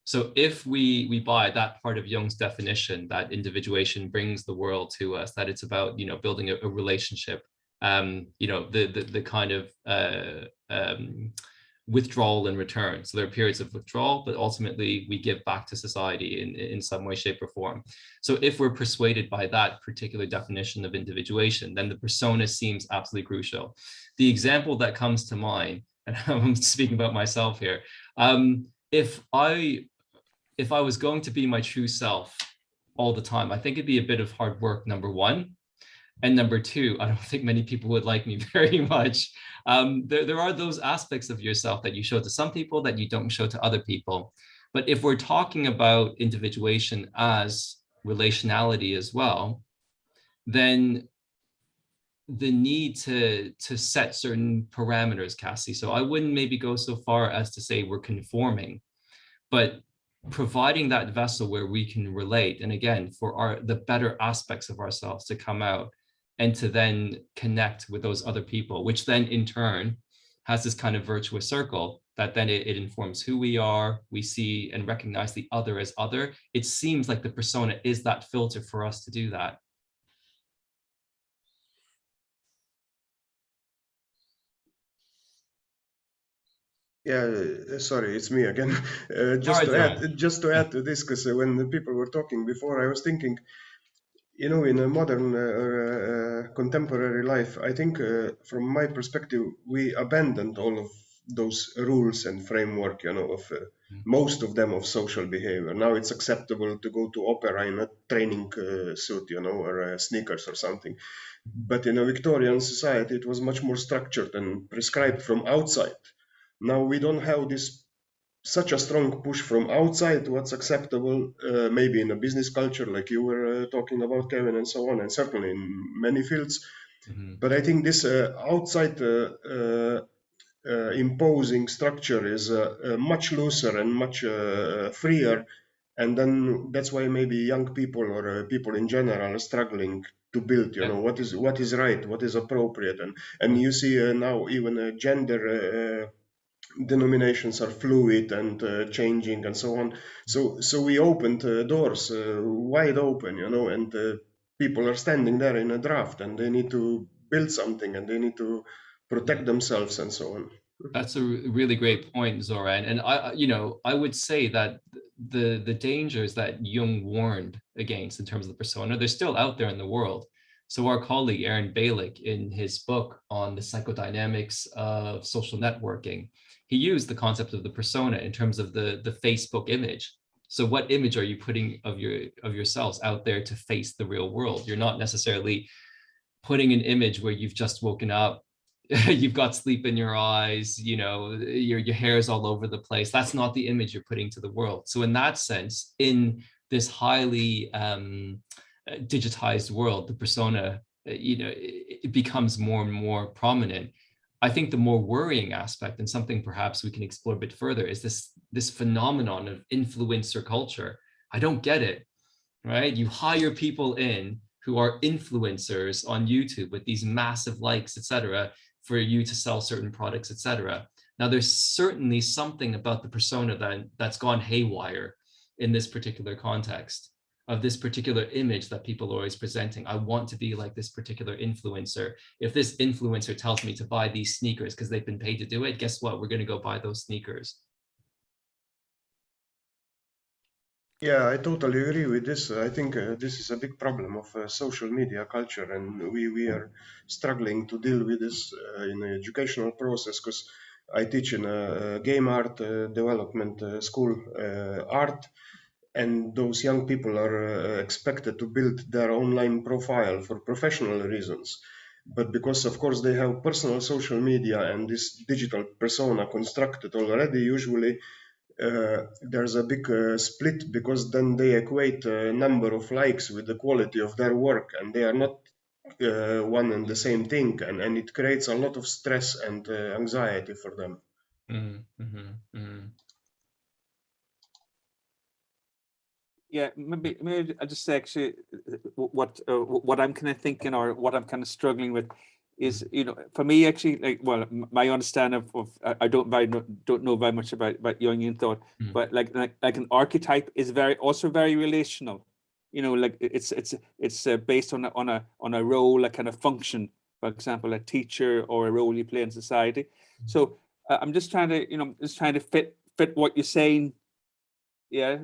So if we buy that part of Jung's definition, that individuation brings the world to us, that it's about, building a relationship, the kind of withdrawal and return. So there are periods of withdrawal, but ultimately we give back to society in some way, shape, or form. So if we're persuaded by that particular definition of individuation, then the persona seems absolutely crucial. The example that comes to mind, and I'm speaking about myself here, if I was going to be my true self all the time, I think it'd be a bit of hard work, number one. And number two, I don't think many people would like me very much. There are those aspects of yourself that you show to some people that you don't show to other people. But if we're talking about individuation as relationality as well, then the need to set certain parameters, Cassie. So I wouldn't maybe go so far as to say we're conforming, but providing that vessel where we can relate, and again, for the better aspects of ourselves to come out and to then connect with those other people, which then in turn has this kind of virtuous circle that then it informs who we are. We see and recognize the other as other. It seems like the persona is that filter for us to do that. Yeah, sorry, it's me again. Just to add to this, because when the people were talking before, I was thinking, in a modern contemporary life, I think from my perspective, we abandoned all of those rules and framework, of most of them of social behavior. Now it's acceptable to go to opera in a training suit, or sneakers or something. But in a Victorian society, it was much more structured and prescribed from outside. Now we don't have such a strong push from outside what's acceptable, maybe in a business culture like you were talking about, Kevin, and so on, and certainly in many fields. But I think this outside imposing structure is much looser and much freer. And then that's why maybe young people or people in general are struggling to build, what is right, what is appropriate. And you see now even gender denominations are fluid and changing and so on. So we opened doors wide open, and people are standing there in a draft and they need to build something and they need to protect themselves and so on. That's a really great point, Zoran. And I would say that the dangers that Jung warned against in terms of the persona, they're still out there in the world. So our colleague Aaron Balick, in his book on the psychodynamics of social networking, he used the concept of the persona in terms of the Facebook image. So what image are you putting of yourselves out there to face the real world? You're not necessarily putting an image where you've just woken up, you've got sleep in your eyes, your hair is all over the place. That's not the image you're putting to the world. So in that sense, in this highly digitized world, the persona, it becomes more and more prominent. I think the more worrying aspect, and something perhaps we can explore a bit further, is this phenomenon of influencer culture. I don't get it, right? You hire people in who are influencers on YouTube with these massive likes, etc., for you to sell certain products, etc. Now, there's certainly something about the persona that's gone haywire in this particular context, of this particular image that people are always presenting. I want to be like this particular influencer. If this influencer tells me to buy these sneakers because they've been paid to do it, guess what? We're going to go buy those sneakers. Yeah, I totally agree with this. I think this is a big problem of social media culture, and we are struggling to deal with this in the educational process, because I teach in a game art development school, art, and those young people are expected to build their online profile for professional reasons. But because, of course, they have personal social media and this digital persona constructed already, usually there's a big split, because then they equate number of likes with the quality of their work, and they are not one and the same thing, and it creates a lot of stress and anxiety for them. Yeah, maybe I'll just say actually what I'm kind of thinking, or what I'm kind of struggling with is, you know, for me actually, like, well, my understanding of I don't know very much about Jungian thought, but like an archetype is also very relational. You know, like it's based on a role, a kind of function. For example, a teacher, or a role you play in society. So I'm just trying to fit what you're saying. Yeah,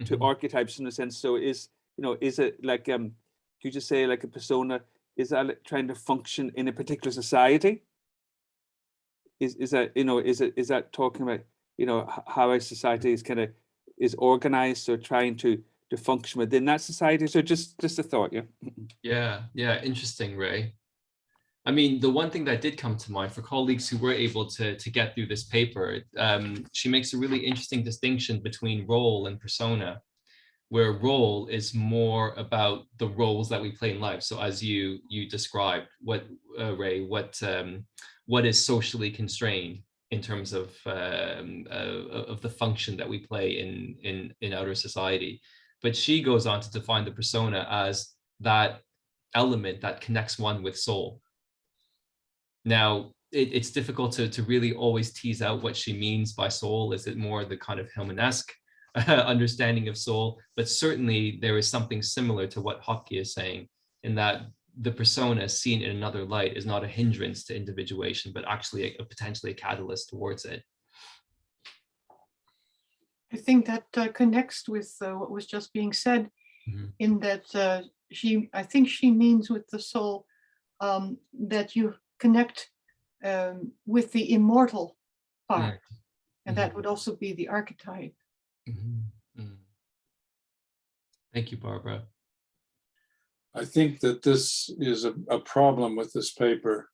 to archetypes in a sense. So is it like could you just say like a persona, is that trying to function in a particular society? Is that, you know, is that talking about, you know, how a society is organized, or trying to function within that society? So just a thought. Yeah, interesting, Ray. I mean, the one thing that did come to mind for colleagues who were able to get through this paper, she makes a really interesting distinction between role and persona, where role is more about the roles that we play in life. So as you described, Ray, what is socially constrained in terms of the function that we play in outer society. But she goes on to define the persona as that element that connects one with soul. Now, it's difficult to really always tease out what she means by soul. Is it more the kind of Hillman-esque understanding of soul? But certainly there is something similar to what Hopke is saying, in that the persona seen in another light is not a hindrance to individuation, but actually potentially a catalyst towards it. I think that connects with what was just being said, in that I think she means with the soul that you connect with the immortal part, and that would also be the archetype. Thank you, Barbara. I think that this is a problem with this paper,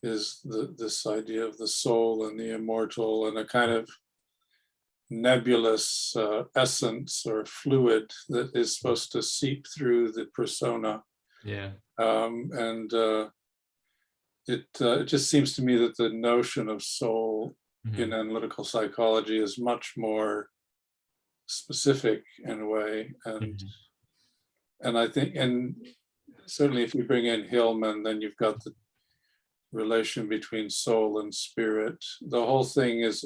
is this idea of the soul and the immortal, and a kind of nebulous essence or fluid that is supposed to seep through the persona. Yeah. It just seems to me that the notion of soul in analytical psychology is much more specific in a way, and I think, and certainly if you bring in Hillman, then you've got the relation between soul and spirit. The whole thing is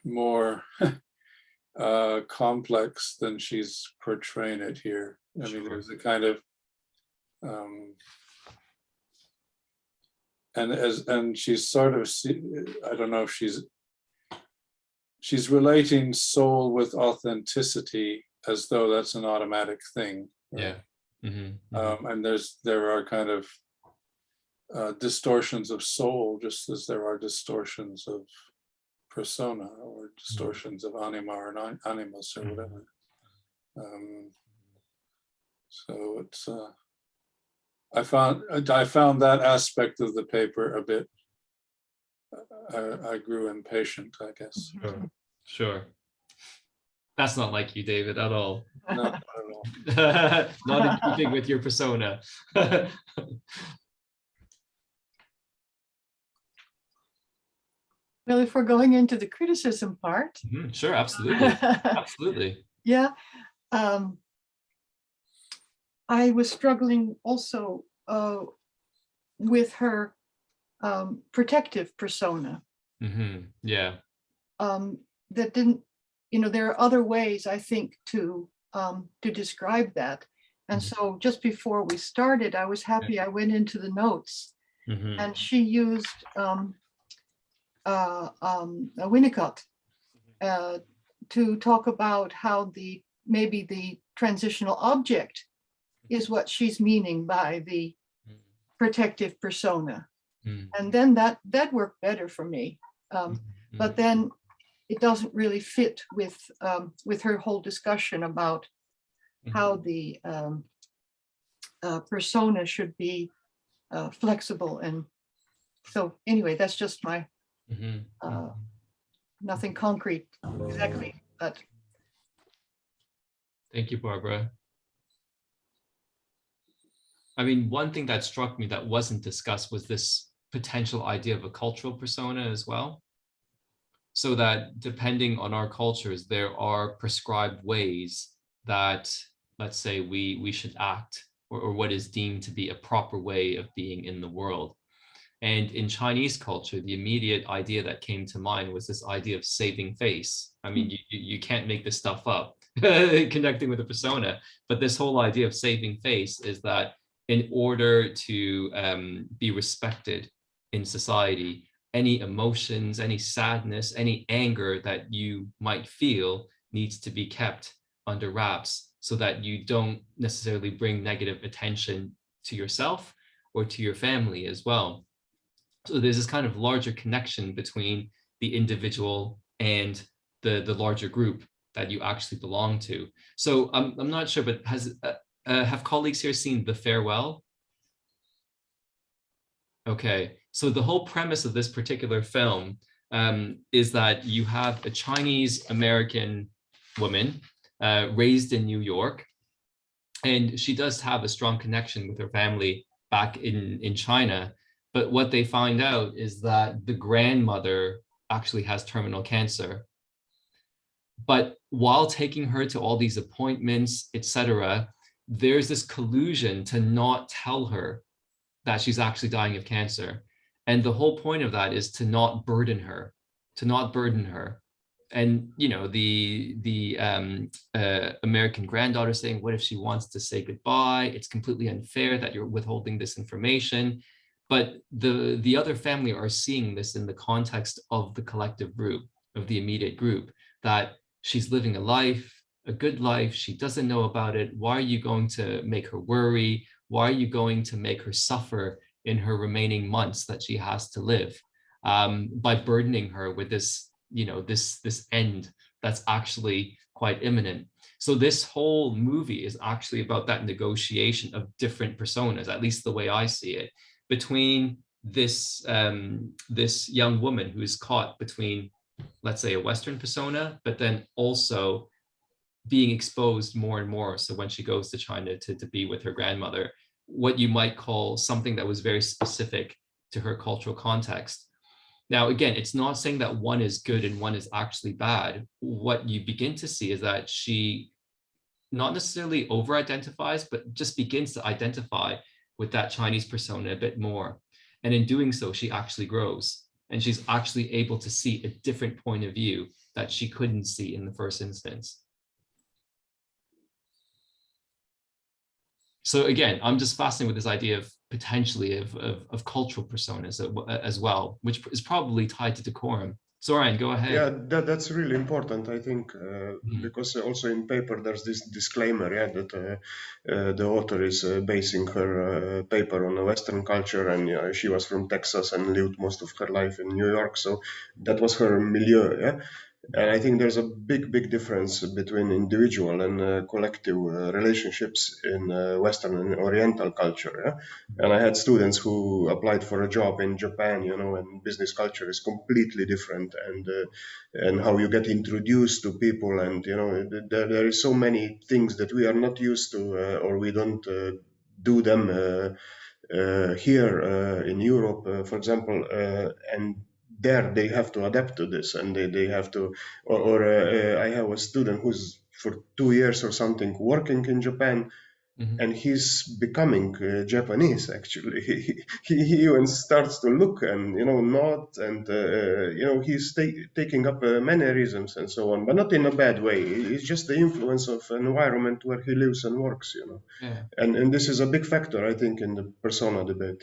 more complex than she's portraying it here. I mean, there's a kind of and she's sort of, I don't know if she's relating soul with authenticity as though that's an automatic thing. Right? Yeah. And there are kind of distortions of soul, just as there are distortions of persona, or distortions of anima or animus or whatever. So it's I found that aspect of the paper a bit, I grew impatient, I guess. Sure. That's not like you, David, at all. No, not at all. Not in keeping with your persona. Well, if we're going into the criticism part. Sure, absolutely. Absolutely. Yeah. I was struggling also with her protective persona. Yeah. That didn't, there are other ways, I think, to describe that. And so just before we started, I was happy I went into the notes and she used a Winnicott to talk about how maybe the transitional object is what she's meaning by the protective persona. And then that worked better for me. But then it doesn't really fit with her whole discussion about how the persona should be flexible. And so anyway, that's just my nothing concrete exactly, but. Thank you, Barbara. I mean, one thing that struck me that wasn't discussed was this potential idea of a cultural persona as well. So that depending on our cultures, there are prescribed ways that, let's say, we should act, or what is deemed to be a proper way of being in the world. And in Chinese culture, the immediate idea that came to mind was this idea of saving face. I mean, you can't make this stuff up, connecting with a persona, but this whole idea of saving face is that in order to be respected in society, any emotions, any sadness, any anger that you might feel needs to be kept under wraps so that you don't necessarily bring negative attention to yourself or to your family as well. So there's this kind of larger connection between the individual and the larger group that you actually belong to. So I'm not sure, but have colleagues here seen The Farewell? Okay, so the whole premise of this particular film is that you have a Chinese American woman raised in New York, and she does have a strong connection with her family back in China. But what they find out is that the grandmother actually has terminal cancer. But while taking her to all these appointments, etc., there's this collusion to not tell her that she's actually dying of cancer. And the whole point of that is to not burden her, And, the American granddaughter saying, what if she wants to say goodbye? It's completely unfair that you're withholding this information. But the other family are seeing this in the context of the collective group, of the immediate group, that she's living a good life. She doesn't know about it. Why are you going to make her worry? Why are you going to make her suffer in her remaining months that she has to live by burdening her with this, this end that's actually quite imminent? So this whole movie is actually about that negotiation of different personas, at least the way I see it, between this this young woman who is caught between, let's say, a Western persona, but then also being exposed more and more. So when she goes to China to be with her grandmother, what you might call something that was very specific to her cultural context. Now, again, it's not saying that one is good and one is actually bad. What you begin to see is that she not necessarily over-identifies, but just begins to identify with that Chinese persona a bit more. And in doing so, she actually grows. And she's actually able to see a different point of view that she couldn't see in the first instance. So again, I'm just fascinated with this idea of potentially of cultural personas as well, which is probably tied to decorum. Zoran, go ahead. Yeah, that's really important, I think, because also in paper there's this disclaimer, that the author is basing her paper on a Western culture, and she was from Texas and lived most of her life in New York, so that was her milieu, yeah. And I think there's a big difference between individual and collective relationships in Western and Oriental culture. Yeah? And I had students who applied for a job in Japan, and business culture is completely different, and how you get introduced to people, and there is so many things that we are not used to, or we don't do them here in Europe, for example, and there they have to adapt to this, and they have to, or I have a student who's for 2 years or something working in Japan, and he's becoming Japanese actually. He even starts to look and nod, and he's taking up mannerisms and so on, but not in a bad way. It's just the influence of an environment where he lives and works, Yeah. and this is a big factor, I think, in the persona debate.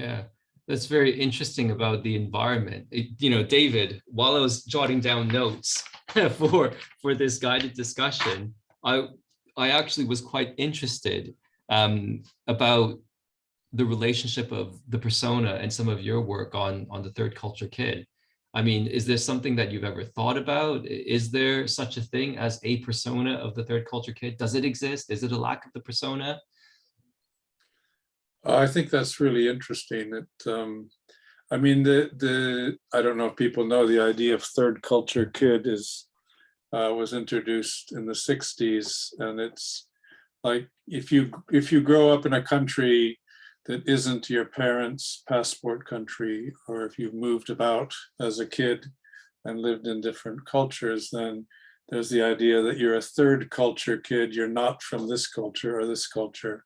Yeah, that's very interesting about the environment. David, while I was jotting down notes for this guided discussion, I actually was quite interested about the relationship of the persona and some of your work on the third culture kid. I mean, is there something that you've ever thought about? Is there such a thing as a persona of the third culture kid? Does it exist? Is it a lack of the persona? I think that's really interesting. I mean, I don't know if people know, the idea of third culture kid was introduced in the 60s, and it's like if you grow up in a country that isn't your parents' passport country, or if you've moved about as a kid and lived in different cultures, then there's the idea that you're a third culture kid. You're not from this culture or this culture.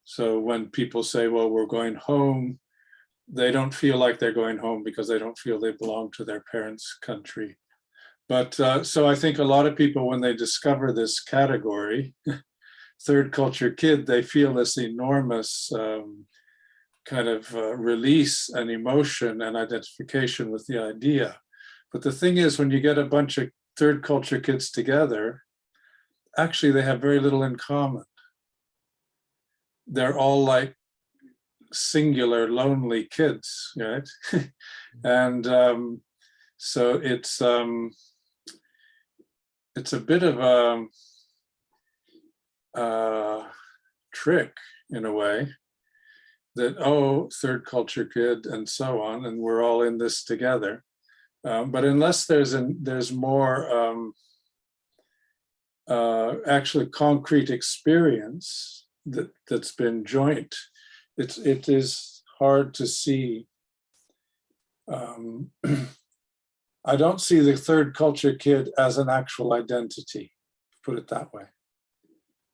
So when people say, well, we're going home, they don't feel like they're going home because they don't feel they belong to their parents' country. But so I think a lot of people, when they discover this category, third culture kid, they feel this enormous kind of release and emotion and identification with the idea. But the thing is, when you get a bunch of third culture kids together, actually they have very little in common. They're all like singular, lonely kids, right? And so it's a bit of a trick in a way, that, oh, third culture kid and so on, and we're all in this together. But unless there's more actually concrete experience that's been joint, it is hard to see. I don't see the third culture kid as an actual identity, put it that way.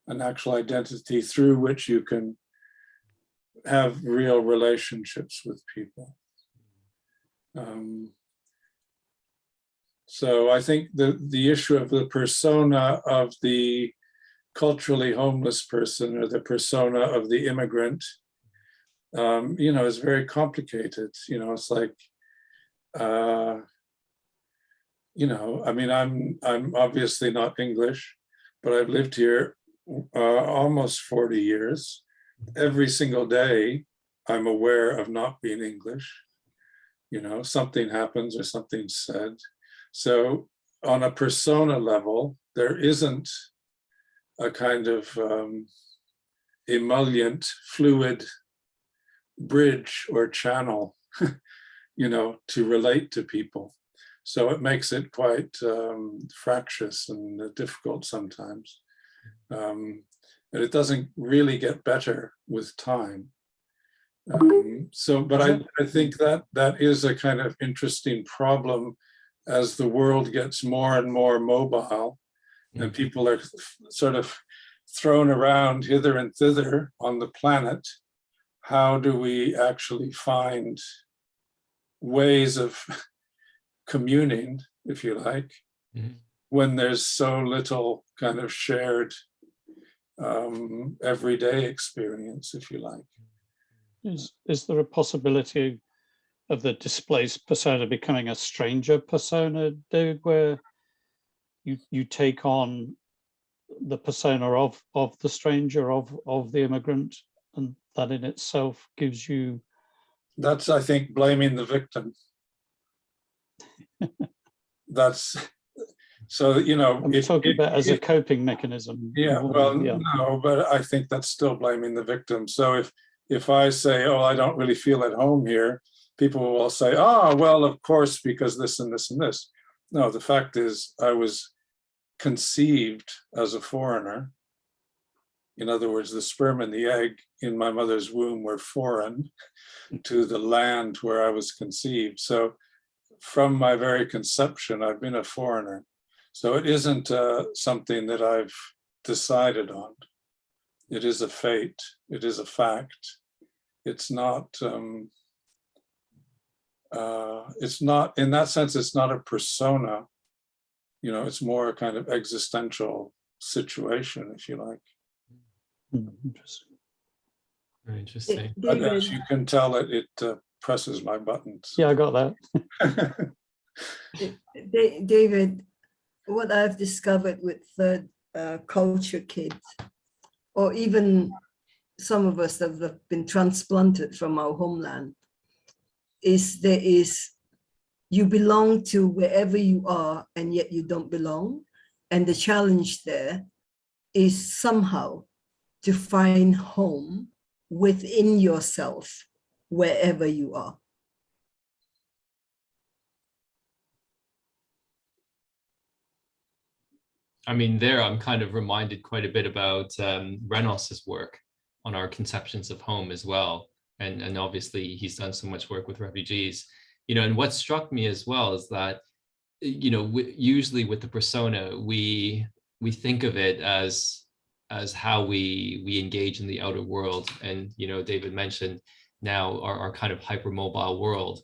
An actual identity through which you can have real relationships with people. So I think the issue of the persona of the culturally homeless person, or the persona of the immigrant, is very complicated. It's like, I mean, I'm obviously not English, but I've lived here almost 40 years. Every single day, I'm aware of not being English. Something happens or something's said. So on a persona level, there isn't a kind of emollient, fluid bridge or channel, to relate to people. So it makes it quite fractious and difficult sometimes. But it doesn't really get better with time. But I think that is a kind of interesting problem as the world gets more and more mobile, and people are sort of thrown around hither and thither on the planet. How do we actually find ways of communing, if you like, when there's so little kind of shared everyday experience, if you like? Is there a possibility of the displaced persona becoming a stranger persona, David, where you take on the persona of the stranger, of the immigrant, and that in itself gives you... That's, I think, blaming the victim. That's... So, I'm talking about as a coping mechanism. Yeah, well, yeah. No, but I think that's still blaming the victim. So if I say, oh, I don't really feel at home here, people will say, oh, well, of course, because this and this and this. No, the fact is, I was conceived as a foreigner. In other words, the sperm and the egg in my mother's womb were foreign to the land where I was conceived. So from my very conception, I've been a foreigner. So it isn't something that I've decided on. It is a fate. It is a fact. It's not, in that sense, it's not a persona. You know, it's more a kind of existential situation, if you like. Interesting. Very interesting. But as you can tell, it presses my buttons. Yeah, I got that. David, what I've discovered with third culture kids, or even some of us that have been transplanted from our homeland, is you belong to wherever you are, and yet you don't belong. And the challenge there is somehow to find home within yourself, wherever you are. I mean, there I'm kind of reminded quite a bit about Renos's work on our conceptions of home as well. And obviously he's done so much work with refugees, you know, and what struck me as well is that, you know, usually with the persona, we think of it as how we engage in the outer world. And, you know, David mentioned now our kind of hypermobile world,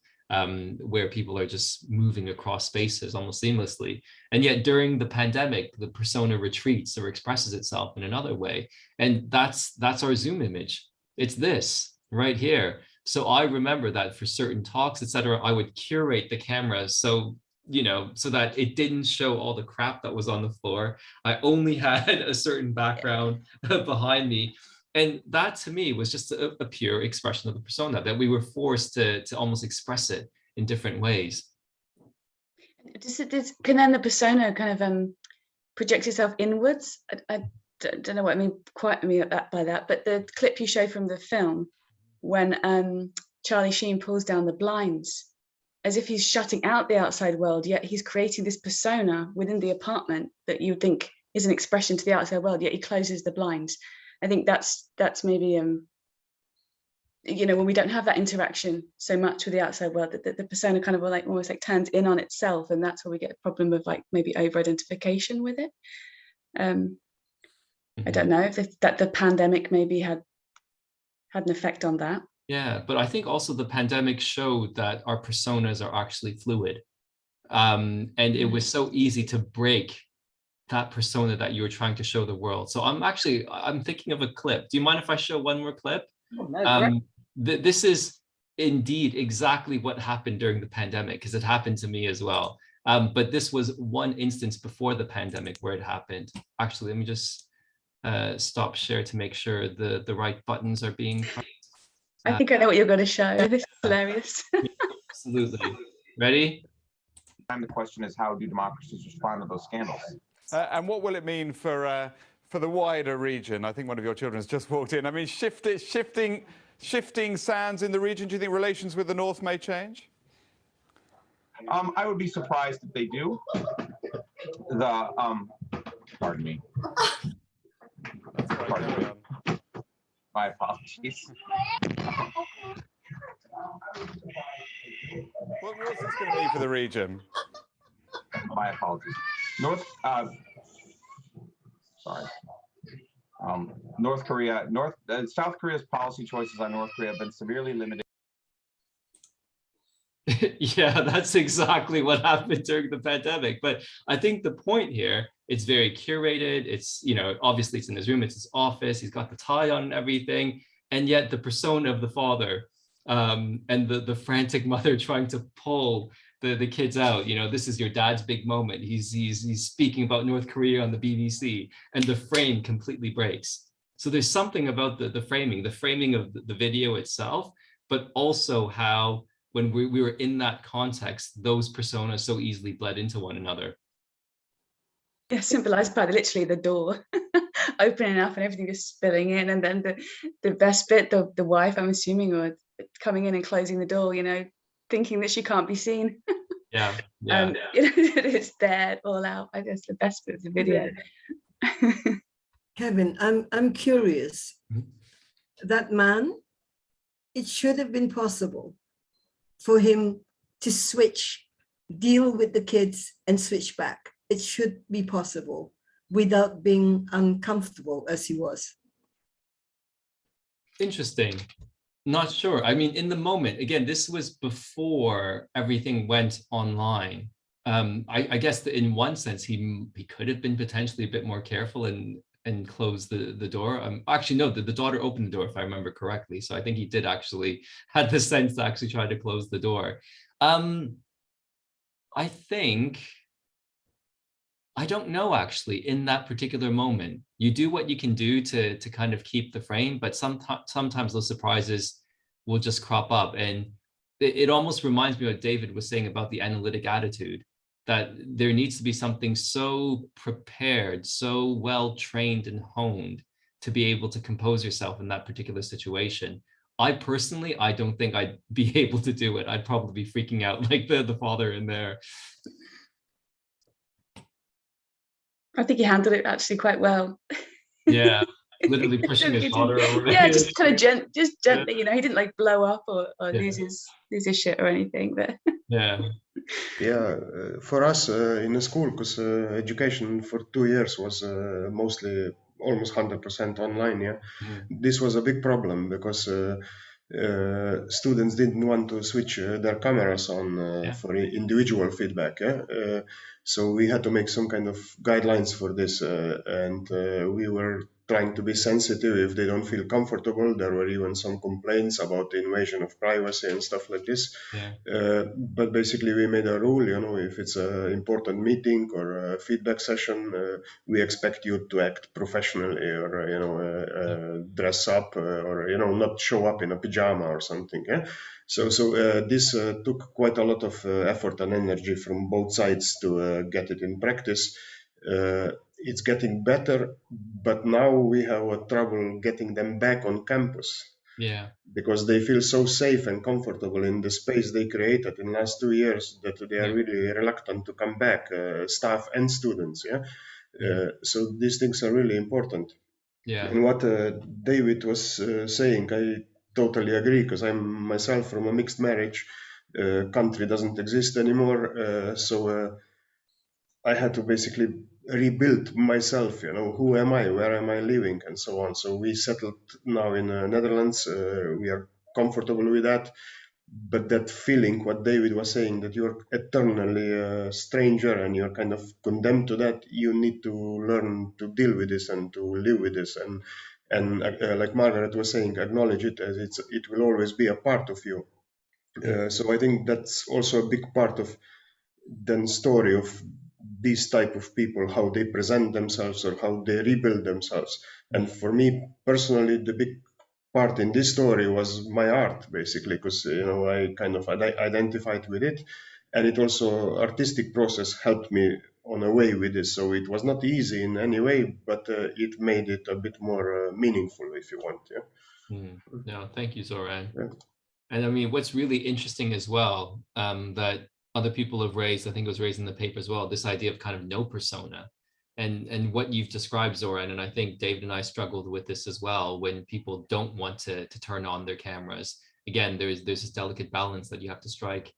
where people are just moving across spaces almost seamlessly. And yet during the pandemic, the persona retreats or expresses itself in another way. And that's our Zoom image. It's this right here. So I remember that for certain talks, etc., I would curate the camera so, you know, so that it didn't show all the crap that was on the floor. I only had a certain background behind me. And that to me was just a pure expression of the persona, that we were forced to almost express it in different ways. Can then the persona kind of project itself inwards? I don't know what I mean quite by that, but the clip you show from the film, when Charlie Sheen pulls down the blinds, as if he's shutting out the outside world, yet he's creating this persona within the apartment that you would think is an expression to the outside world, yet he closes the blinds. I think that's maybe, you know, when we don't have that interaction so much with the outside world, that the persona kind of like almost like turns in on itself, and that's where we get a problem of like maybe over-identification with it. I don't know if that the pandemic maybe had an effect on that. Yeah, but I think also the pandemic showed that our personas are actually fluid. And it was so easy to break that persona that you were trying to show the world. So I'm thinking of a clip. Do you mind if I show one more clip? Oh, no, this is indeed exactly what happened during the pandemic, because it happened to me as well. But this was one instance before the pandemic where it happened. Actually, let me just stop share to make sure the right buttons are being pressed. I think I know what you're going to show. This is hilarious. Absolutely. Ready? And the question is, how do democracies respond to those scandals? And what will it mean for the wider region? I think one of your children has just walked in. I mean, shifting sands in the region. Do you think relations with the North may change? I would be surprised if they do. Pardon me. Pardon me. My apologies. What's this going to mean for the region? My apologies. South Korea's policy choices on North Korea have been severely limited. Yeah, that's exactly what happened during the pandemic. But I think the point here, it's very curated. It's, you know, obviously it's in his room, it's his office, he's got the tie on and everything. And yet the persona of the father and the frantic mother trying to pull the kids out, you know, this is your dad's big moment. He's speaking about North Korea on the BBC, and the frame completely breaks. So there's something about the framing of the video itself, but also how when we were in that context, those personas so easily bled into one another. Yeah, symbolized by literally the door opening up and everything just spilling in, and then the best bit, the wife, I'm assuming, or coming in and closing the door, you know, thinking that she can't be seen. Yeah. You know, it's there all out. I guess the best bit of the video. Kevin, I'm curious. That man, it should have been possible for him to switch deal with the kids and switch back. It should be possible without being uncomfortable as he was. Interesting. Not sure. I mean, in the moment, again, this was before everything went online. I guess that in one sense, he could have been potentially a bit more careful and close the door. Actually, no, the daughter opened the door, if I remember correctly. So I think he did actually had the sense to actually try to close the door. I think, I don't know, actually, in that particular moment, you do what you can do to kind of keep the frame, but sometimes those surprises will just crop up. And it almost reminds me of what David was saying about the analytic attitude, that there needs to be something so prepared, so well trained and honed to be able to compose yourself in that particular situation. I personally, I don't think I'd be able to do it. I'd probably be freaking out like the father in there. I think he handled it actually quite well. Yeah, literally pushing his daughter over. Yeah, just kind of gently, you know, he didn't like blow up or lose his shit or anything. But yeah. Yeah, for us in the school, because education for 2 years was mostly almost 100% online. Yeah, this was a big problem because students didn't want to switch their cameras on for individual feedback. Yeah, so we had to make some kind of guidelines for this, and we were trying to be sensitive if they don't feel comfortable. There were even some complaints about the invasion of privacy and stuff like this. But basically we made a rule, you know, if it's an important meeting or a feedback session, we expect you to act professionally or, you know, dress up or, you know, not show up in a pajama or something. Yeah? So this took quite a lot of effort and energy from both sides to get it in practice. It's getting better, but now we have a trouble getting them back on campus. Yeah. Because they feel so safe and comfortable in the space they created in the last 2 years that they are really reluctant to come back, staff and students. Yeah. So these things are really important. Yeah. And what David was saying, I totally agree, because I'm myself from a mixed marriage. Country doesn't exist anymore. So I had to basically rebuild myself, you know, who am I, where am I living, and so on. So we settled now in Netherlands. We are comfortable with that. But that feeling, what David was saying, that you're eternally a stranger and you're kind of condemned to that, you need to learn to deal with this and to live with this. And like Margaret was saying, acknowledge it as it will always be a part of you. So I think that's also a big part of the story of these type of people, how they present themselves or how they rebuild themselves. And for me personally, the big part in this story was my art, basically, because, you know, I kind of identified with it, and it also artistic process helped me on a way with this. So it was not easy in any way, but it made it a bit more meaningful, if you want. Yeah. No, thank you, Zoran. Yeah. And I mean, what's really interesting as well, that other people have raised, I think it was raised in the paper as well, this idea of kind of no persona. And what you've described, Zoran, and I think David and I struggled with this as well, when people don't want to turn on their cameras. Again, there's this delicate balance that you have to strike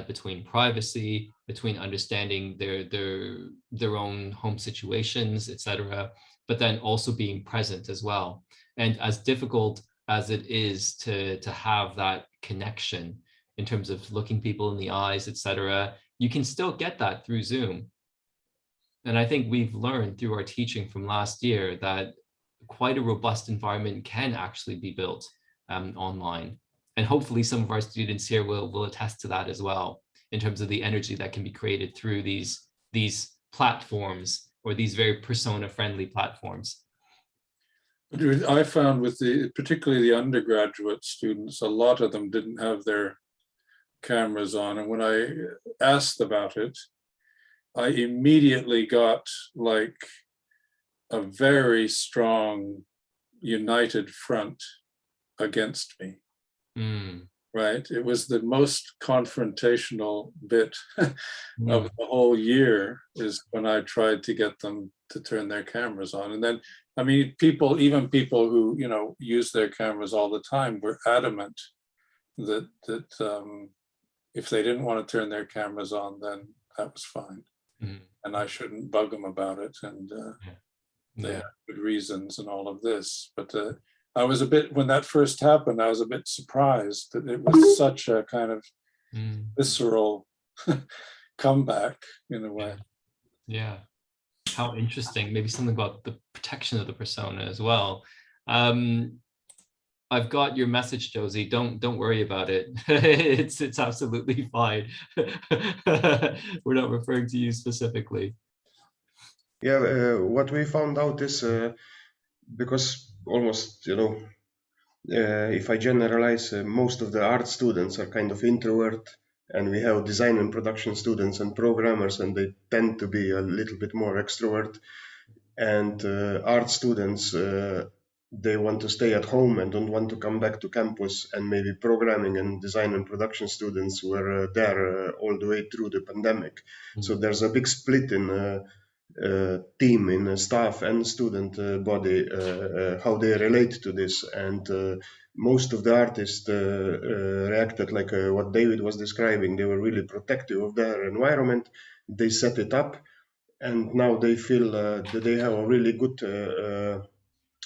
between privacy, between understanding their own home situations, etc., but then also being present as well. And as difficult as it is to have that connection in terms of looking people in the eyes, etc., you can still get that through Zoom. And I think we've learned through our teaching from last year that quite a robust environment can actually be built online. And hopefully some of our students here will attest to that as well, in terms of the energy that can be created through these platforms, or these very persona-friendly platforms. I found with particularly the undergraduate students, a lot of them didn't have their cameras on. And when I asked about it, I immediately got like a very strong united front against me. Right? It was the most confrontational bit of the whole year, is when I tried to get them to turn their cameras on. And then, I mean, even people who, you know, use their cameras all the time were adamant that if they didn't want to turn their cameras on, then that was fine. And I shouldn't bug them about it. And they had good reasons and all of this. But I was a bit, when that first happened, I was a bit surprised that it was such a kind of visceral comeback in a way. Yeah. How interesting. Maybe something about the protection of the persona as well. I've got your message, Josie. Don't worry about it. It's absolutely fine. We're not referring to you specifically. Yeah, what we found out is because almost, if I generalize, most of the art students are kind of introvert, and we have design and production students and programmers, and they tend to be a little bit more extrovert. And art students, they want to stay at home and don't want to come back to campus, and maybe programming and design and production students were there all the way through the pandemic. So there's a big split in team, in staff and student body, how they relate to this. And most of the artists reacted like what David was describing. They were really protective of their environment. They set it up, and now they feel that they have a really good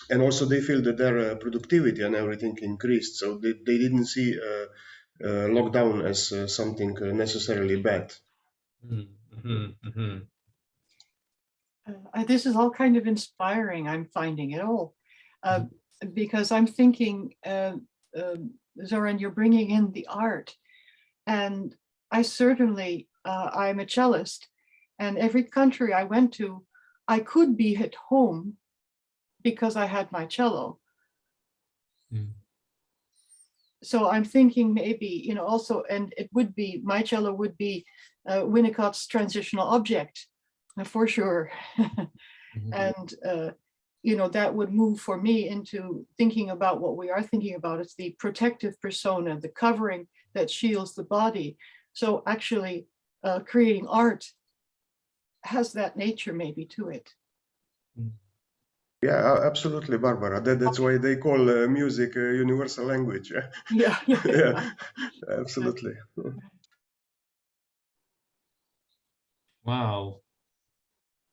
and also they feel that their productivity and everything increased. So they didn't see lockdown as something necessarily bad. This is all kind of inspiring, I'm finding it all. Because I'm thinking, Zoran, you're bringing in the art. And I certainly, I'm a cellist. And every country I went to, I could be at home because I had my cello. So I'm thinking maybe, also, and it would be, my cello would be Winnicott's transitional object, for sure. And, that would move for me into thinking about what we are thinking about. It's the protective persona, the covering that shields the body. So actually creating art has that nature maybe to it. Yeah, absolutely, Barbara. That's why they call music a universal language. Yeah. Yeah, absolutely. Wow.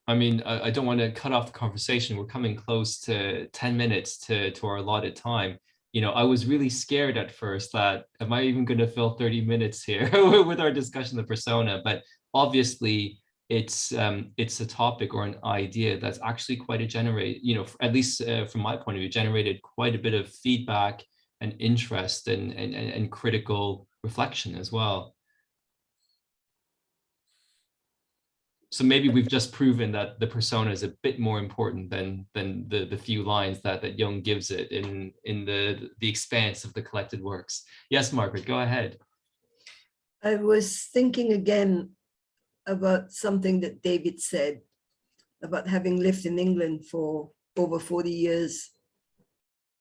I mean, I don't want to cut off the conversation. We're coming close to 10 minutes to our allotted time. I was really scared at first that, am I even going to fill 30 minutes here with our discussion of the persona? But obviously, it's a topic or an idea that's actually quite at least from my point of view, generated quite a bit of feedback and interest and critical reflection as well. So maybe we've just proven that the persona is a bit more important than the few lines that Jung gives it in the expanse of the collected works. Yes, Margaret, go ahead. I was thinking again about something that David said about having lived in England for over 40 years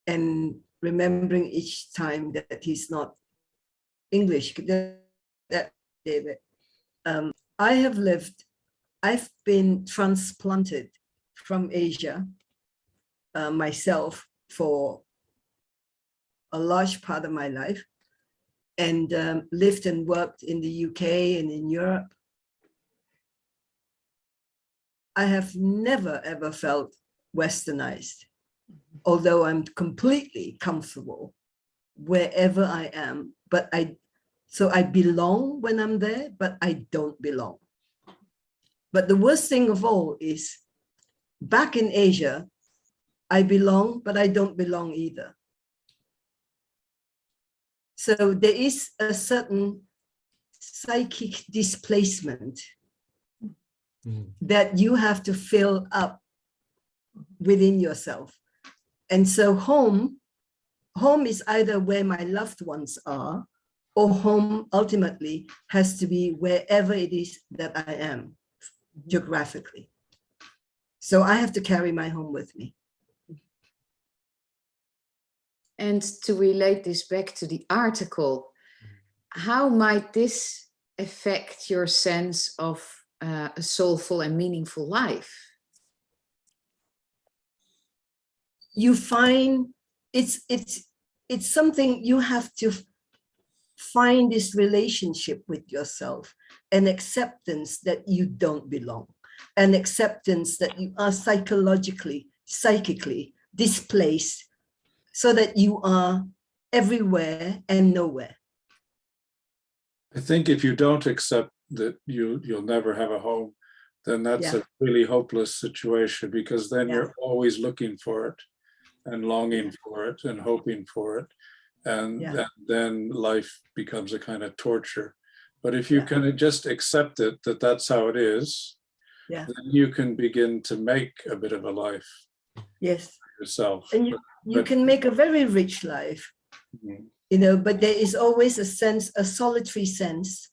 and remembering each time that he's not English. That David, I've been transplanted from Asia myself for a large part of my life, and lived and worked in the UK and in Europe. I have never ever felt westernized, although I'm completely comfortable wherever I am. So I belong when I'm there, but I don't belong. But the worst thing of all is back in Asia, I belong, but I don't belong either. So there is a certain psychic displacement that you have to fill up within yourself. And so home is either where my loved ones are, or home ultimately has to be wherever it is that I am geographically. So I have to carry my home with me. And to relate this back to the article, how might this affect your sense of a soulful and meaningful life? You find it's something you have to find this relationship with yourself, an acceptance that you don't belong, an acceptance that you are psychologically, psychically displaced, so that you are everywhere and nowhere. I think if you don't accept that you'll never have a home, then that's a really hopeless situation, because then you're always looking for it and longing for it and hoping for it. And then life becomes a kind of torture. But if you can just accept it, that that's how it is, then you can begin to make a bit of a life yourself. And you can make a very rich life, you know, but there is always a sense, a solitary sense,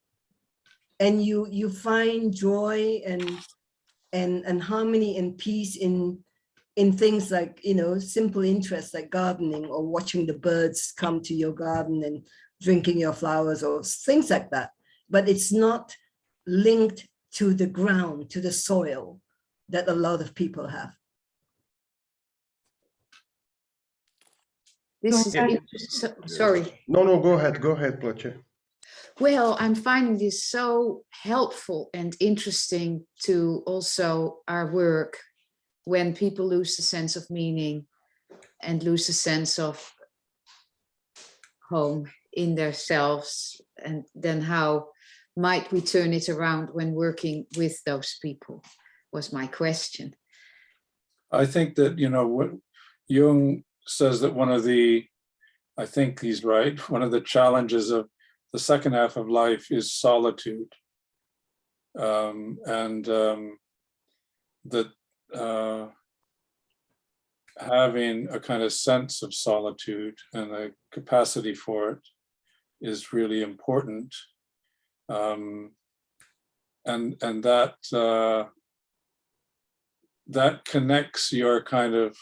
and you find joy and harmony and peace in things like, you know, simple interests like gardening or watching the birds come to your garden and drinking your flowers or things like that. But it's not linked to the ground, to the soil that a lot of people have. This is sorry. No, go ahead, Plache. Well, I'm finding this so helpful and interesting to also our work when people lose the sense of meaning and lose the sense of home in themselves, and then how might we turn it around when working with those people, was my question. I think that, you know, what Jung says that one of the, I think he's right, one of the challenges of the second half of life is solitude. That having a kind of sense of solitude and a capacity for it is really important. And that connects your kind of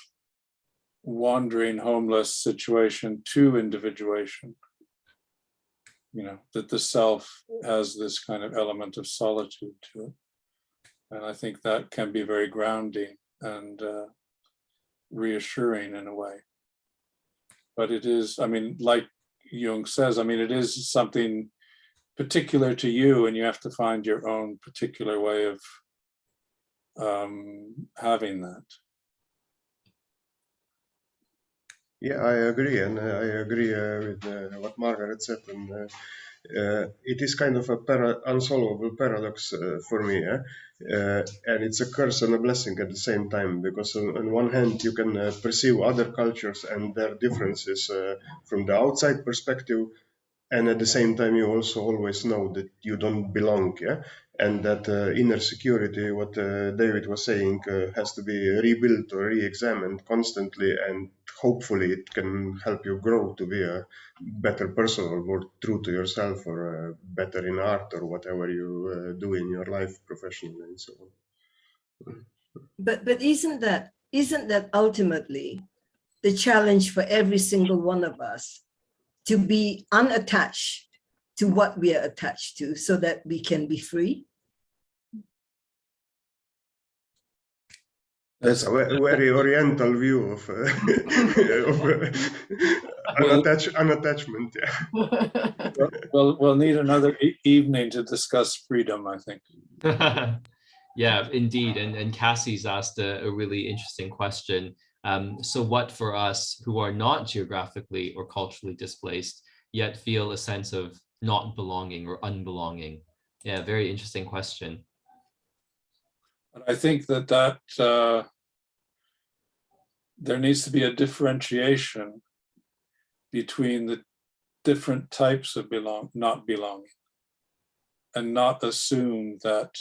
wandering homeless situation to individuation. You know, that the self has this kind of element of solitude to it. And I think that can be very grounding and reassuring in a way. But it is, I mean, like Jung says, I mean, it is something particular to you, and you have to find your own particular way of having that. Yeah, I agree, and I agree with what Margaret said. And it is kind of a unsolvable paradox for me, and it's a curse and a blessing at the same time. Because on one hand, you can perceive other cultures and their differences from the outside perspective, and at the same time, you also always know that you don't belong, and that inner security, what David was saying, has to be rebuilt or re-examined constantly, and hopefully it can help you grow to be a better person or more true to yourself, or better in art or whatever you do in your life professionally and so on. But isn't that ultimately the challenge for every single one of us, to be unattached to what we are attached to, so that we can be free? That's a very oriental view of, unattachment. Yeah. We'll need another evening to discuss freedom, I think. Yeah, indeed. And Cassie's asked a really interesting question. So what for us who are not geographically or culturally displaced, yet feel a sense of not belonging or unbelonging? Yeah, very interesting question. I think that there needs to be a differentiation between the different types of not belonging, and not assume that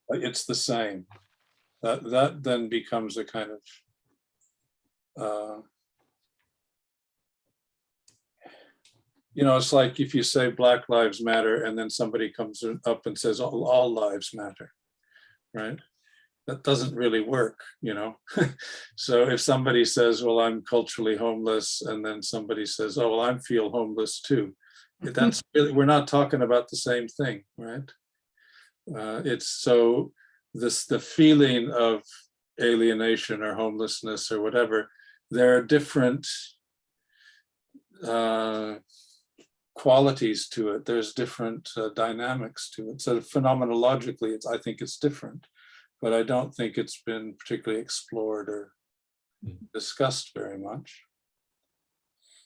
it's the same. That then becomes a kind of you know, it's like if you say Black Lives Matter and then somebody comes up and says all lives matter, right? That doesn't really work, you know. So if somebody says, well, I'm culturally homeless, and then somebody says, oh, well, I feel homeless too, that's really, we're not talking about the same thing, right? It's so the feeling of alienation or homelessness or whatever, there are different qualities to it. There's different dynamics to it. So phenomenologically, I think it's different, but I don't think it's been particularly explored or discussed very much.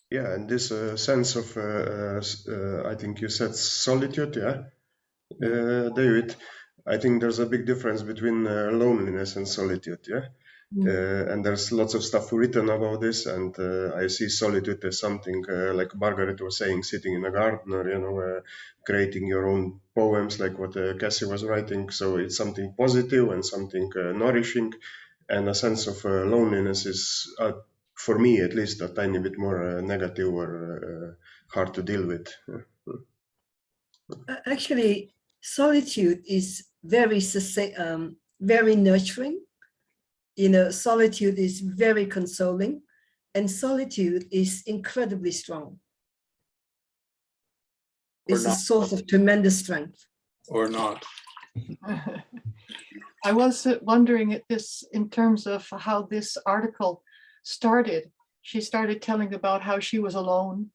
Yeah, and this sense of, I think you said solitude, yeah, David. I think there's a big difference between loneliness and solitude, yeah. And there's lots of stuff written about this, and I see solitude as something like Margaret was saying, sitting in a garden, or, you know, creating your own poems, like what Cassie was writing. So it's something positive and something nourishing, and a sense of loneliness is, for me at least, a tiny bit more negative or hard to deal with. Actually, solitude is very very nurturing. You know, solitude is very consoling, and solitude is incredibly strong. It's a source of tremendous strength. Or not. I was wondering at this in terms of how this article started. She started telling about how she was alone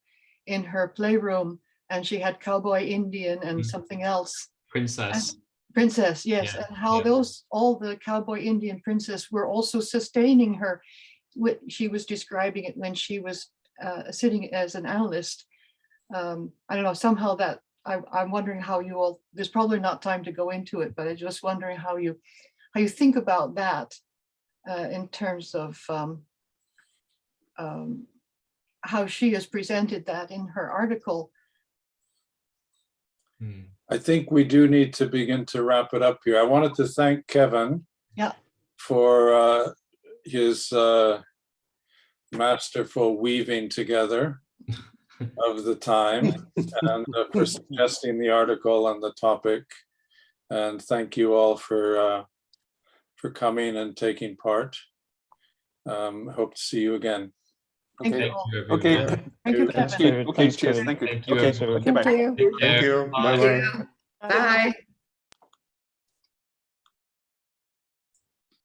in her playroom, and she had Cowboy Indian and something else. Princess, yes, Yeah, and how all the Cowboy Indian princess were also sustaining her. She was describing it when she was sitting as an analyst. I don't know, somehow that I'm wondering how you all, there's probably not time to go into it, but I'm just wondering how you think about that in terms of how she has presented that in her article. I think we do need to begin to wrap it up here. I wanted to thank Kevin for his masterful weaving together of the time and for suggesting the article and the topic. And thank you all for coming and taking part. Hope to see you again. Okay. Okay. Thank you, Kevin. Okay, cheers. Thank you. Okay, bye. Thank you. Bye-bye. Bye.